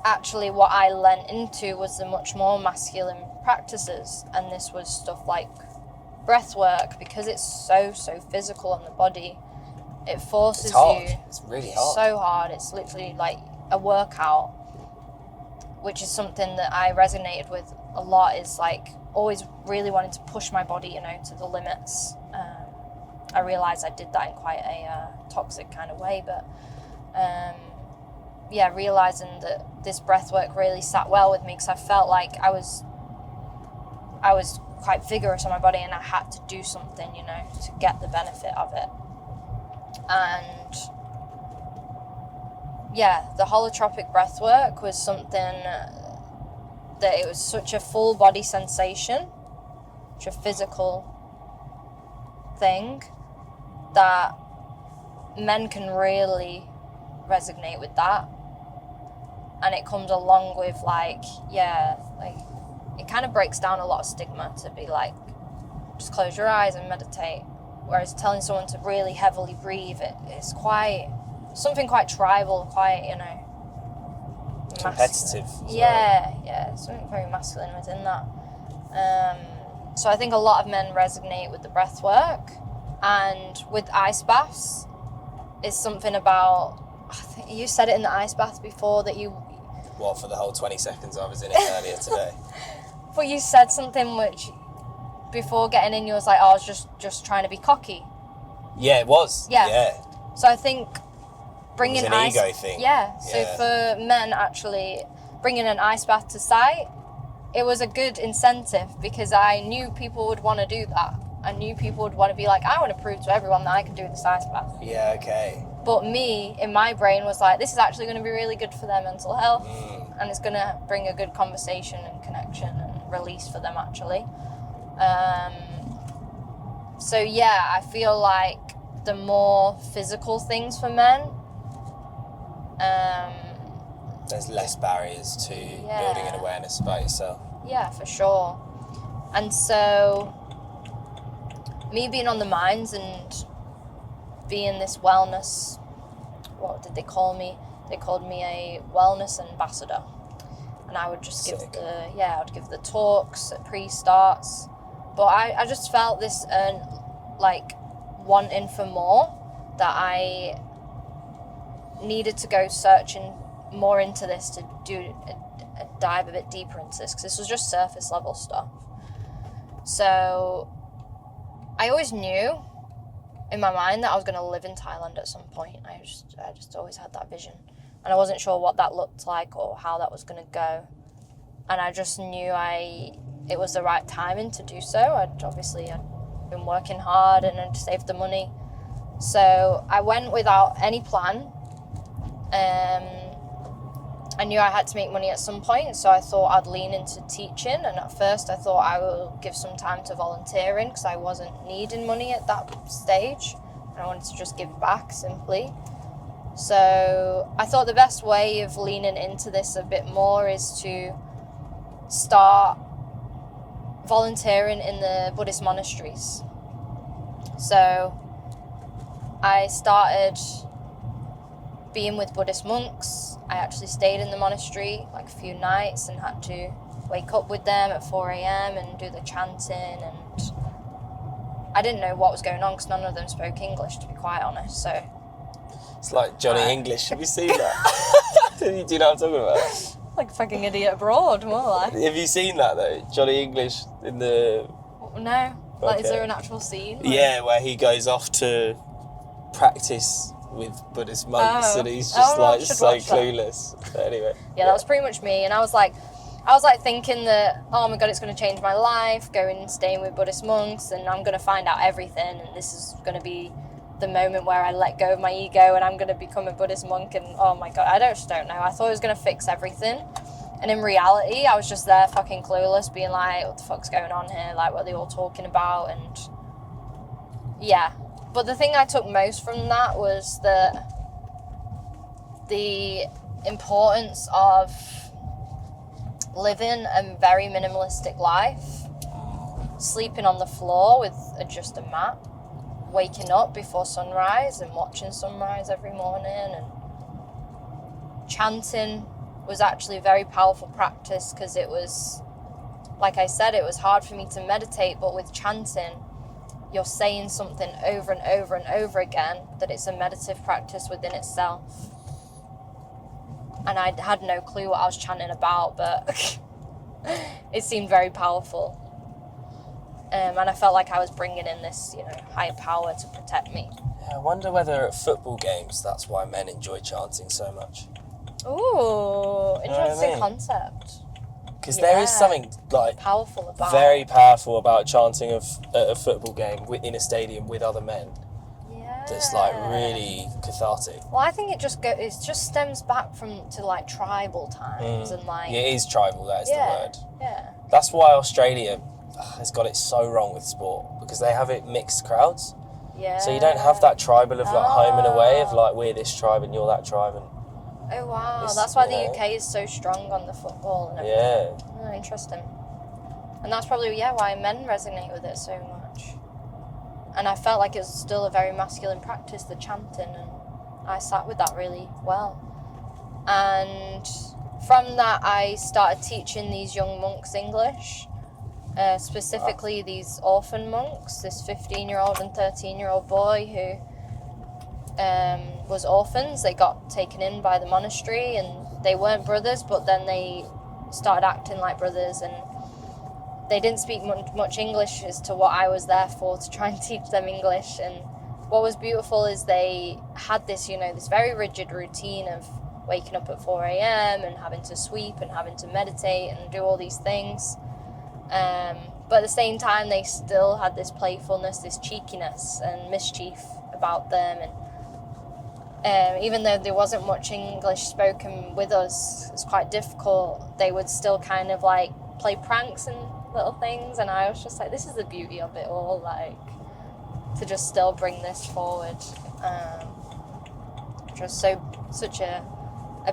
actually what I lent into was the much more masculine practices, and this was stuff like breath work, because it's so physical on the body. It forces It's hard. you. It's really It's hard. so hard. It's literally like a workout, which is something that I resonated with a lot. Is like always really wanting to push my body, you know, to the limits. I realised I did that in quite a toxic kind of way, but yeah, realising that this breath work really sat well with me, because I felt like I was quite vigorous on my body, and I had to do something, you know, to get the benefit of it. And yeah, the holotropic breath work was something that it was such a full body sensation, such a physical thing, that men can really resonate with that. And it comes along with like it kind of breaks down a lot of stigma to be like, just close your eyes and meditate. Whereas telling someone to really heavily breathe, it's quite something quite tribal, quite, you know, Competitive. Yeah, something very masculine within that. So I think a lot of men resonate with the breath work, and with ice baths, it's something about, I think you said it in the ice bath before, that you... What, for the whole 20 seconds I was in it earlier today? But you said something which, before getting in, you was like, oh, I was just trying to be cocky. Yeah, it was. Yeah. So I think bringing It was an ego thing. Yeah. So for men, actually, bringing an ice bath to site, it was a good incentive, because I knew people would want to do that. I knew people would want to be like, I want to prove to everyone that I can do this ice bath. Yeah, okay. But me, in my brain, was like, this is actually going to be really good for their mental health, and it's going to bring a good conversation and connection and release for them, actually. So yeah, I feel like the more physical things for men, There's less barriers to building an awareness about yourself. Yeah, for sure. And so, me being on the mines and being this wellness, what did they call me? They called me a wellness ambassador. And I would just give I would give the talks at pre-starts. But I just felt this, like, wanting for more, that I needed to go searching more into this, to do a dive a bit deeper into this, because this was just surface level stuff. So I always knew in my mind that I was going to live in Thailand at some point. I just always had that vision, and I wasn't sure what that looked like or how that was going to go. And I just knew it was the right timing to do so. I'd been working hard and I'd saved the money, so I went without any plan. I knew I had to make money at some point, so I thought I'd lean into teaching. And at first I thought I will give some time to volunteering, because I wasn't needing money at that stage, and I wanted to just give back, simply. So I thought the best way of leaning into this a bit more is to start volunteering in the Buddhist monasteries. So I started being with Buddhist monks. I actually stayed in the monastery like a few nights and had to wake up with them at 4 a.m. and do the chanting, and I didn't know what was going on because none of them spoke English, to be quite honest. So it's like Johnny English. Have you seen that? Do you know what I'm talking about? like fucking idiot abroad, more like. Have you seen that though? Johnny English in the... No. Like, Okay. is there an actual scene? Yeah, where he goes off to practice with Buddhist monks, and he's just I like should so watch that. clueless. But anyway. Yeah, that was pretty much me. And I was like thinking that, oh my God, it's going to change my life, going and staying with Buddhist monks, and I'm going to find out everything, and this is going to be the moment where I let go of my ego and I'm going to become a Buddhist monk. And oh my God, I just don't know. I thought it was going to fix everything. And in reality, I was just there fucking clueless, being like, what the fuck's going on here? Like, what are they all talking about? And yeah. But the thing I took most from that was the importance of living a very minimalistic life, sleeping on the floor with just a mat, waking up before sunrise and watching sunrise every morning, and chanting was actually a very powerful practice, because it was, like I said, it was hard for me to meditate, but with chanting, you're saying something over and over and over again, that it's a meditative practice within itself. And I had no clue what I was chanting about, but it seemed very powerful. And I felt like I was bringing in this, higher power to protect me. I wonder whether at football games that's why men enjoy chanting so much. Ooh, interesting mean? concept. Because there is something Powerful about very powerful about chanting at a football game in a stadium with other men. Yeah. That's like really cathartic. Well, I think it just stems back to tribal times and It is tribal. That is the word. Yeah. That's why Australia has got it so wrong with sport, because they have it mixed crowds. Yeah. So you don't have that tribal of home and away of we're this tribe and you're that tribe. And oh wow, that's why the UK is so strong on the football and everything. yeah. Oh, interesting. And that's probably why men resonate with it so much. And I felt like it was still a very masculine practice, the chanting, and I sat with that really well. And from that I started teaching these young monks English. Specifically these orphan monks, this 15-year-old and 13-year-old boy who was orphans. They got taken in by the monastery, and they weren't brothers, but then they started acting like brothers, and they didn't speak much English as to what I was there for, to try and teach them English. And what was beautiful is they had this, this very rigid routine of waking up at 4 a.m. and having to sweep and having to meditate and do all these things. But at the same time, they still had this playfulness, this cheekiness and mischief about them. And even though there wasn't much English spoken with us, it's quite difficult, they would still kind of play pranks and little things. And I was just like, this is the beauty of it all, to just still bring this forward. Just such a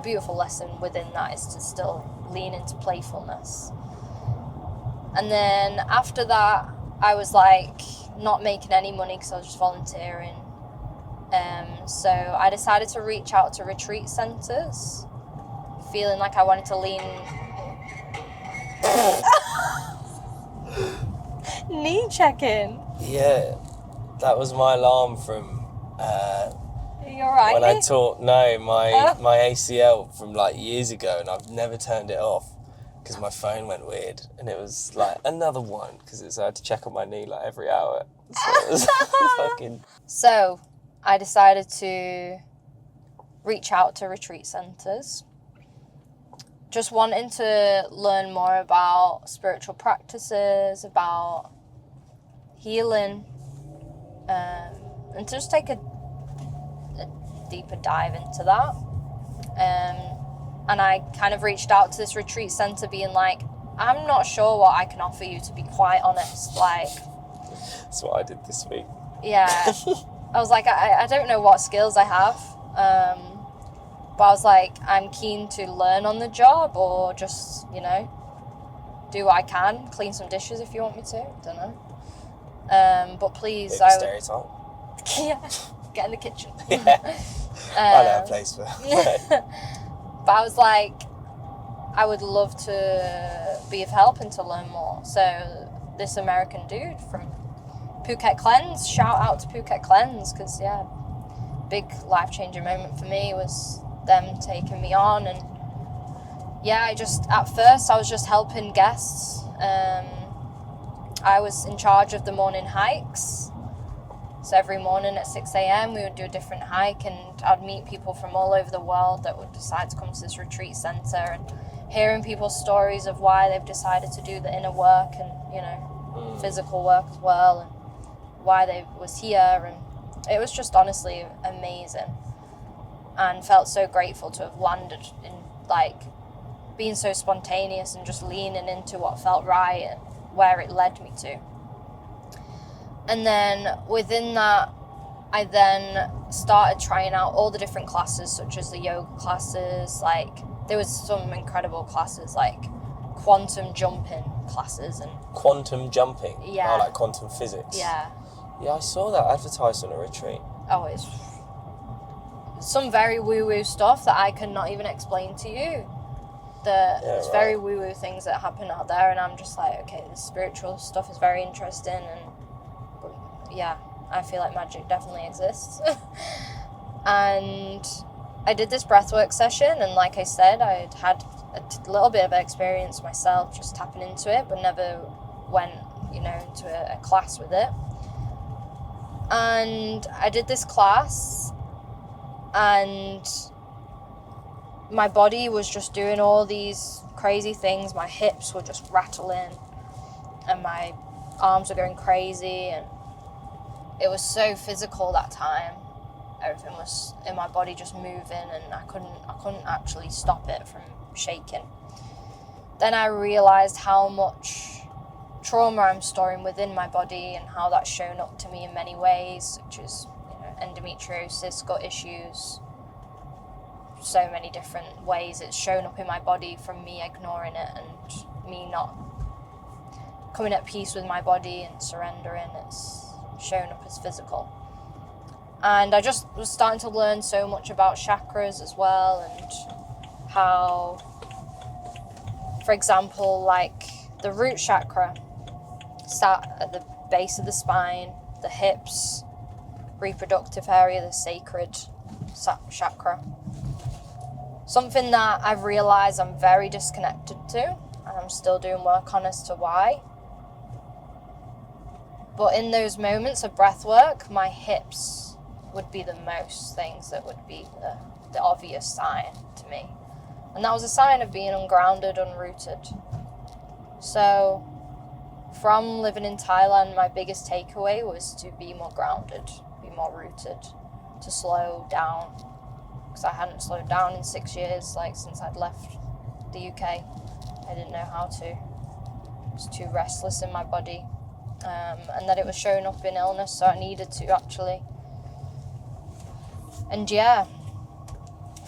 beautiful lesson within that is to still lean into playfulness. And then after that, I was not making any money because I was just volunteering. So I decided to reach out to retreat centres, feeling like I wanted to lean... Knee checking. Yeah, that was my alarm from Are you alright? when I taught my ACL from years ago, and I've never turned it off. Because my phone went weird, and it was another one, because I had to check on my knee every hour. So it was fucking... So I decided to reach out to retreat centres, just wanting to learn more about spiritual practices, about healing, and to just take a deeper dive into that. And I kind of reached out to this retreat centre being I'm not sure what I can offer you, to be quite honest. That's what I did this week. Yeah. I was I don't know what skills I have. But I was I'm keen to learn on the job, or just, do what I can. Clean some dishes if you want me to. Don't know. But please, Stereotype. Yeah. Get in the kitchen. Yeah. I know a place for that. But I was I would love to be of help and to learn more. So this American dude from Phuket Cleanse, shout out to Phuket Cleanse, because big life-changing moment for me was them taking me on. And at first I was just helping guests. I was in charge of the morning hikes. So every morning at 6 a.m. we would do a different hike, and I'd meet people from all over the world that would decide to come to this retreat centre, and hearing people's stories of why they've decided to do the inner work and, physical work as well, and why they was here. And it was just honestly amazing, and felt so grateful to have landed in being so spontaneous and just leaning into what felt right and where it led me to. And then within that, I then started trying out all the different classes, such as the yoga classes. There was some incredible classes, quantum jumping classes. And Quantum jumping? Yeah. Oh, quantum physics? Yeah. Yeah, I saw that advertised on a retreat. Oh, it's some very woo-woo stuff that I cannot even explain to you. There's very woo-woo things that happen out there, and I'm just okay, the spiritual stuff is very interesting, and yeah, I feel like magic definitely exists. And I did this breathwork session, and like I said, I'd had a little bit of experience myself, just tapping into it, but never went, into a class with it. And I did this class, and my body was just doing all these crazy things. My hips were just rattling, and my arms were going crazy, and it was so physical that time. Everything was in my body just moving, and I couldn't actually stop it from shaking. Then I realized how much trauma I'm storing within my body, and how that's shown up to me in many ways, such as endometriosis, gut issues, so many different ways it's shown up in my body from me ignoring it and me not coming at peace with my body and surrendering. It's shown up as physical. And I just was starting to learn so much about chakras as well, and how, for example, like the root chakra sat at the base of the spine, the hips, reproductive area, the sacred chakra. Something that I've realized I'm very disconnected to, and I'm still doing work on as to why. But in those moments of breath work, my hips would be the most things that would be the obvious sign to me. And that was a sign of being ungrounded, unrooted. So from living in Thailand, my biggest takeaway was to be more grounded, be more rooted, to slow down. Because I hadn't slowed down in 6 years, since I'd left the UK. I didn't know how to. I was too restless in my body. And that it was showing up in illness, so I needed to actually. And yeah,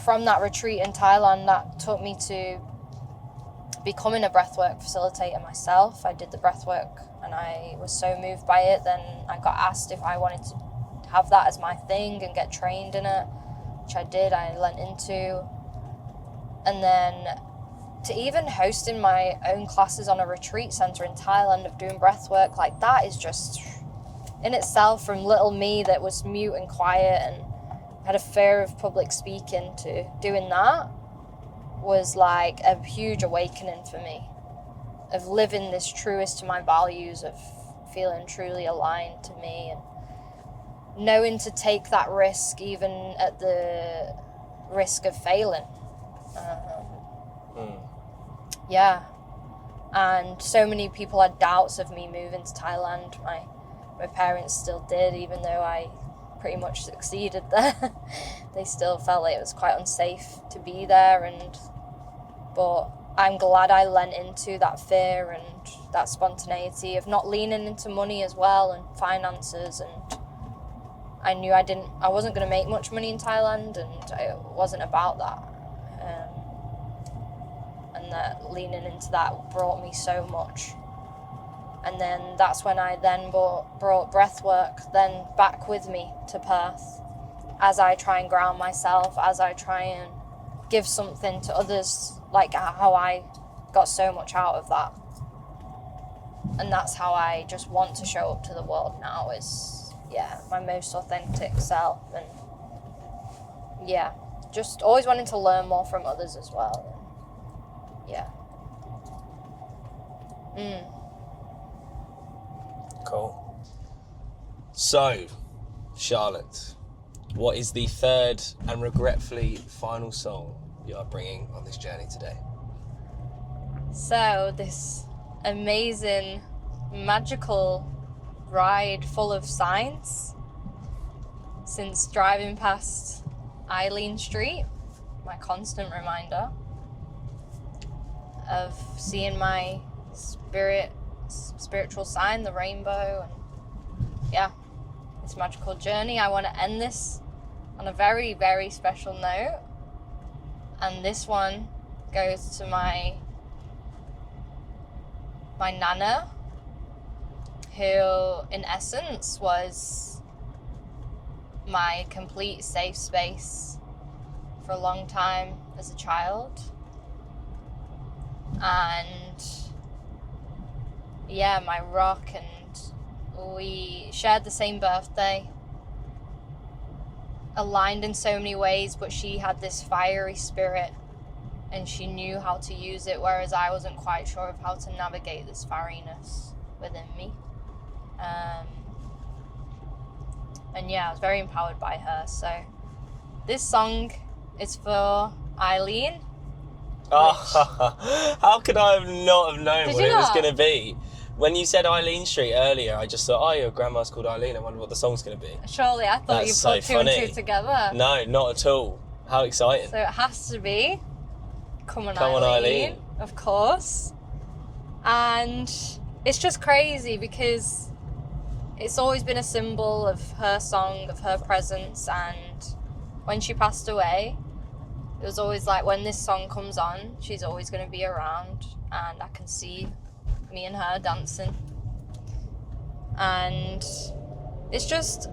from that retreat in Thailand, that took me to becoming a breathwork facilitator myself. I did the breathwork, and I was so moved by it. Then I got asked if I wanted to have that as my thing and get trained in it, which I did. I lent into. And then to even hosting my own classes on a retreat center in Thailand of doing breathwork, that is just in itself, from little me that was mute and quiet and had a fear of public speaking, to doing that was like a huge awakening for me, of living this truest to my values, of feeling truly aligned to me, and knowing to take that risk even at the risk of failing. Yeah. And so many people had doubts of me moving to Thailand. My parents still did, even though I pretty much succeeded there. They still felt like it was quite unsafe to be there, but I'm glad I lent into that fear and that spontaneity of not leaning into money as well and finances. And I knew I wasn't going to make much money in Thailand, and it wasn't about that. And that leaning into that brought me so much. And then that's when I then brought breathwork then back with me to Perth, as I try and ground myself, as I try and give something to others, like how I got so much out of that. And that's how I just want to show up to the world now, is my most authentic self. And just always wanting to learn more from others as well. Cool. So, Charlotte, what is the third and regretfully final song you are bringing on this journey today? So this amazing, magical ride full of signs, since driving past Eileen Street, my constant reminder of seeing my spiritual sign, the rainbow, and this magical journey. I want to end this on a very, very special note, and this one goes to my nana, who in essence was my complete safe space for a long time as a child. And my rock and We shared the same birthday, aligned in so many ways, but she had this fiery spirit and she knew how to use it, whereas I wasn't quite sure of how to navigate this fieriness within me. And yeah, I was very empowered by her. So this song is for Eileen. Oh, how could I have not have known Did what you it was not? going to be? When you said Eileen Street earlier, I just thought, oh, your grandma's called Eileen. I wonder what the song's going to be. Surely I thought That's you so put two and funny. two together. No, not at all. How exciting. So it has to be Come on, Come on, Eileen. of course. And it's just crazy because it's always been a symbol of her song, of her presence, and when she passed away, it was always like when this song comes on, she's always going to be around, and I can see me and her dancing. And it's just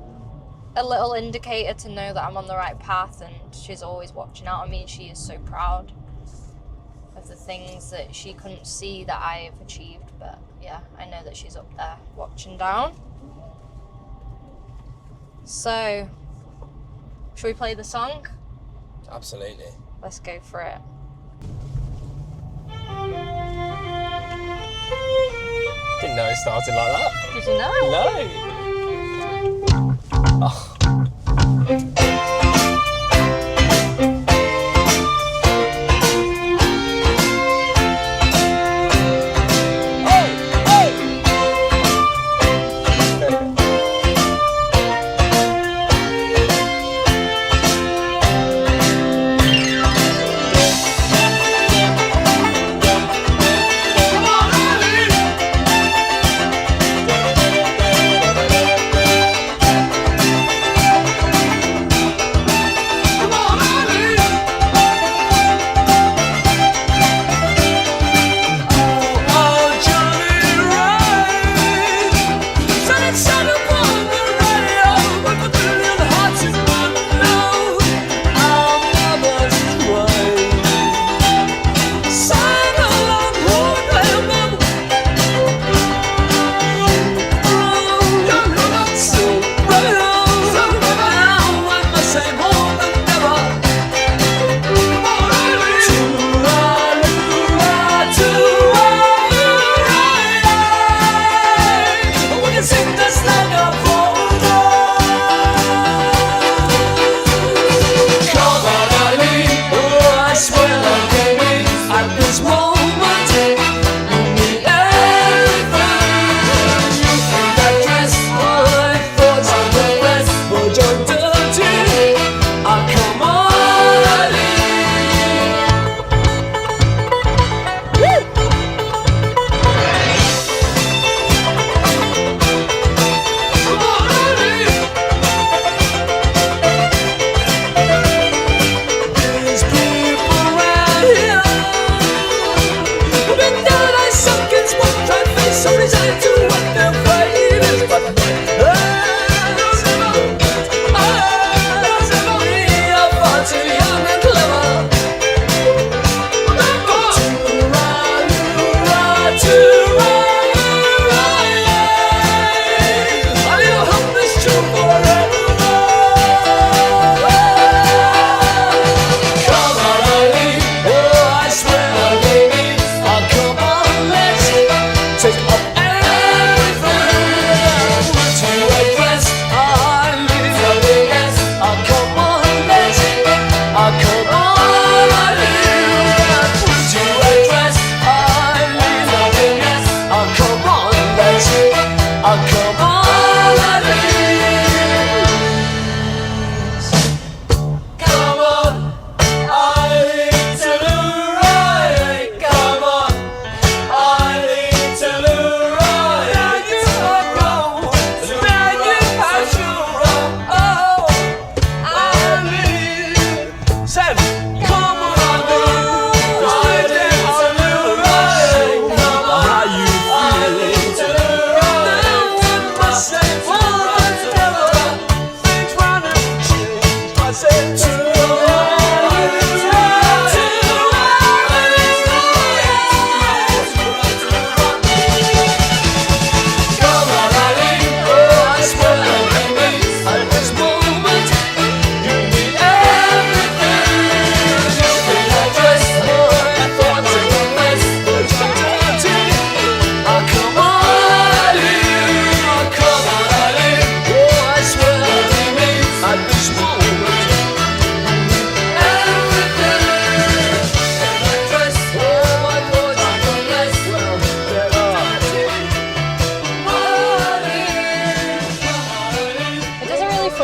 a little indicator to know that I'm on the right path, and she's always watching out on me, and she is so proud of the things that she couldn't see that I've achieved. But yeah, I know that she's up there watching down. So, should we play the song? Absolutely. Let's go for it. Didn't know it started like that. Did you know? No. Oh.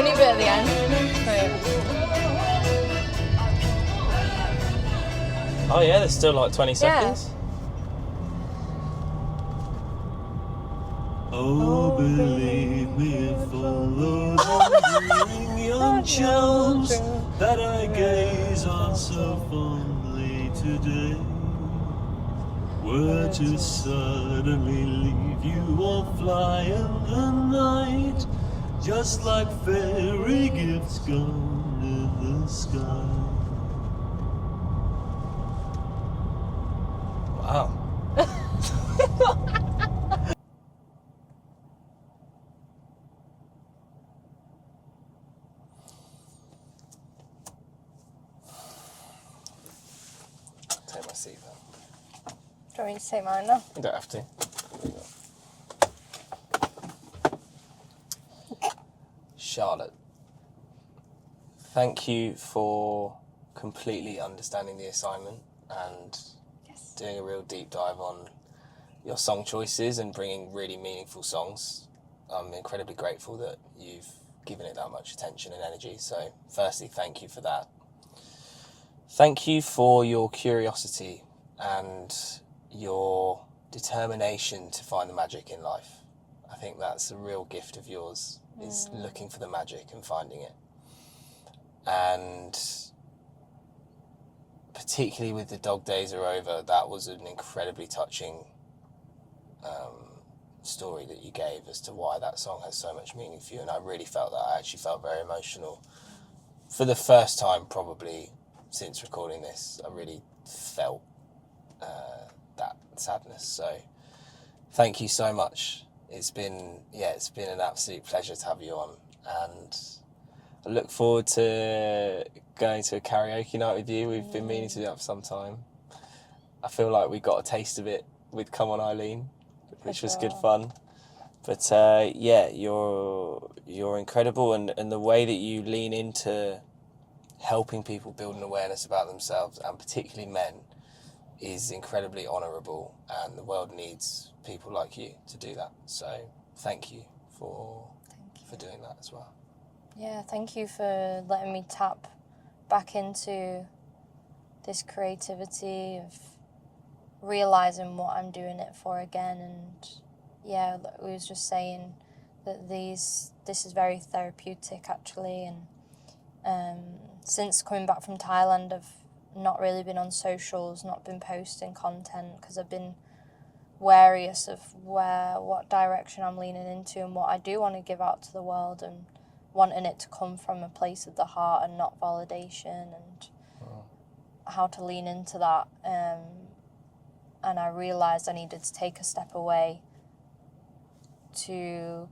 funny bit at the end. Wait. Oh yeah, there's still like 20 seconds. Oh, believe me, for those endearing young charms that I gaze on so fondly today were to suddenly leave you or fly in the night, just like fairy gifts gone in the sky. Wow. Take my seat then. Do you want me to take mine now? You don't have to. Charlotte, thank you for completely understanding the assignment and doing a real deep dive on your song choices and bringing really meaningful songs. I'm incredibly grateful that you've given it that much attention and energy. So firstly, thank you for that. Thank you for your curiosity and your determination to find the magic in life. I think that's a real gift of yours, is looking for the magic and finding it. And particularly with The Dog Days Are Over, that was an incredibly touching story that you gave as to why that song has so much meaning for you. And I really felt that. I actually felt very emotional. For the first time probably since recording this, I really felt that sadness. So thank you so much. It's been an absolute pleasure to have you on, and I look forward to going to a karaoke night with you. We've been meaning to do that for some time. I feel like we got a taste of it with Come On Eileen, which was good fun. But you're incredible, and the way that you lean into helping people build an awareness about themselves, and particularly men, is incredibly honourable, and the world needs people like you to do that. So thank you for doing that as well. Yeah, thank you for letting me tap back into this creativity of realising what I'm doing it for again. And yeah, we was just saying that this is very therapeutic actually. And since coming back from Thailand, I've not really been on socials, not been posting content, because I've been warious of what direction I'm leaning into and what I do want to give out to the world, and wanting it to come from a place of the heart and not validation, and how to lean into that. And I realised I needed to take a step away to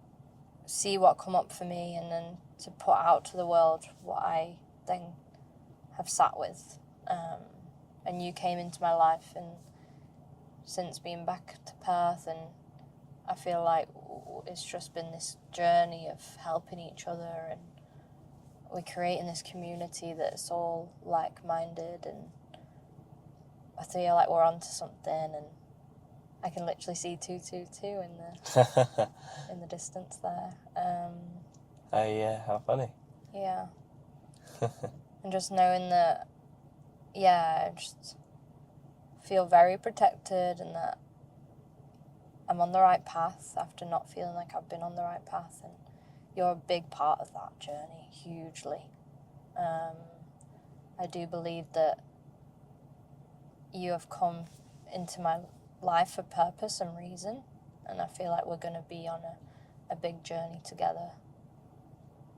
see what come up for me, and then to put out to the world what I then have sat with. And you came into my life, and since being back to Perth, and I feel like it's just been this journey of helping each other, and we're creating this community that's all like-minded, and I feel like we're onto something. And I can literally see 222 in the in the distance there. Oh yeah, how funny. Yeah. And just knowing that, I just feel very protected, and that I'm on the right path after not feeling like I've been on the right path. And you're a big part of that journey, hugely. I do believe that you have come into my life for purpose and reason, and I feel like we're going to be on a big journey together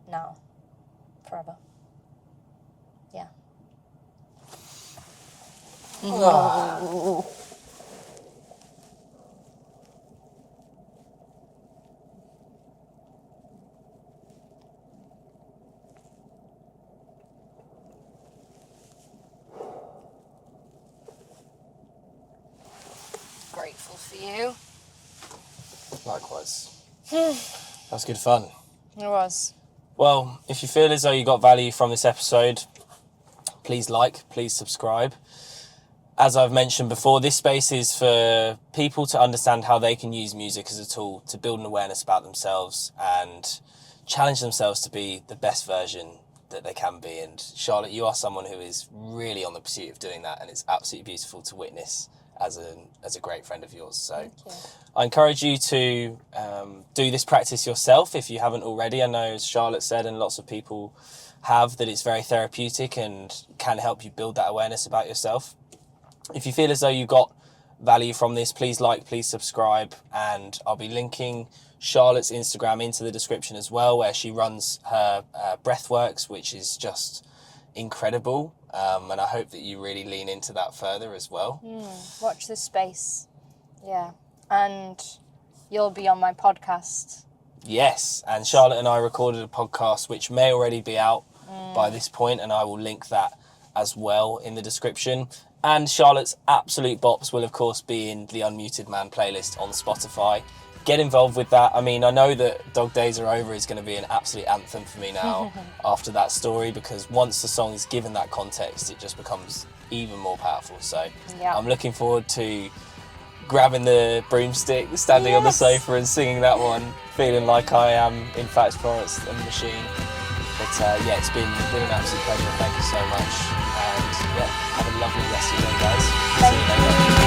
now, forever. Yeah. Grateful for you. Likewise. That was good fun. It was. Well, if you feel as though you got value from this episode, please please subscribe. As I've mentioned before, this space is for people to understand how they can use music as a tool to build an awareness about themselves and challenge themselves to be the best version that they can be. And Charlotte, you are someone who is really on the pursuit of doing that, and it's absolutely beautiful to witness as a great friend of yours. So I encourage you to do this practice yourself if you haven't already. I know, as Charlotte said, and lots of people have, that it's very therapeutic and can help you build that awareness about yourself. If you feel as though you got value from this, please like, please subscribe, and I'll be linking Charlotte's Instagram into the description as well, where she runs her breathworks, which is just incredible, and I hope that you really lean into that further as well. Watch this space. Yeah. And you'll be on my podcast. Yes, and Charlotte and I recorded a podcast which may already be out by this point, and I will link that as well in the description. And Charlotte's absolute bops will of course be in the Unmuted Man playlist on Spotify. Get involved with that. I mean, I know that Dog Days Are Over is going to be an absolute anthem for me now after that story, because once the song is given that context, it just becomes even more powerful. So I'm looking forward to grabbing the broomstick, standing on the sofa and singing that one, feeling like I am in fact Florence and the Machine. But yeah, it's been an absolute pleasure. Thank you so much, and yeah, have a lovely rest of your day, guys. See you later.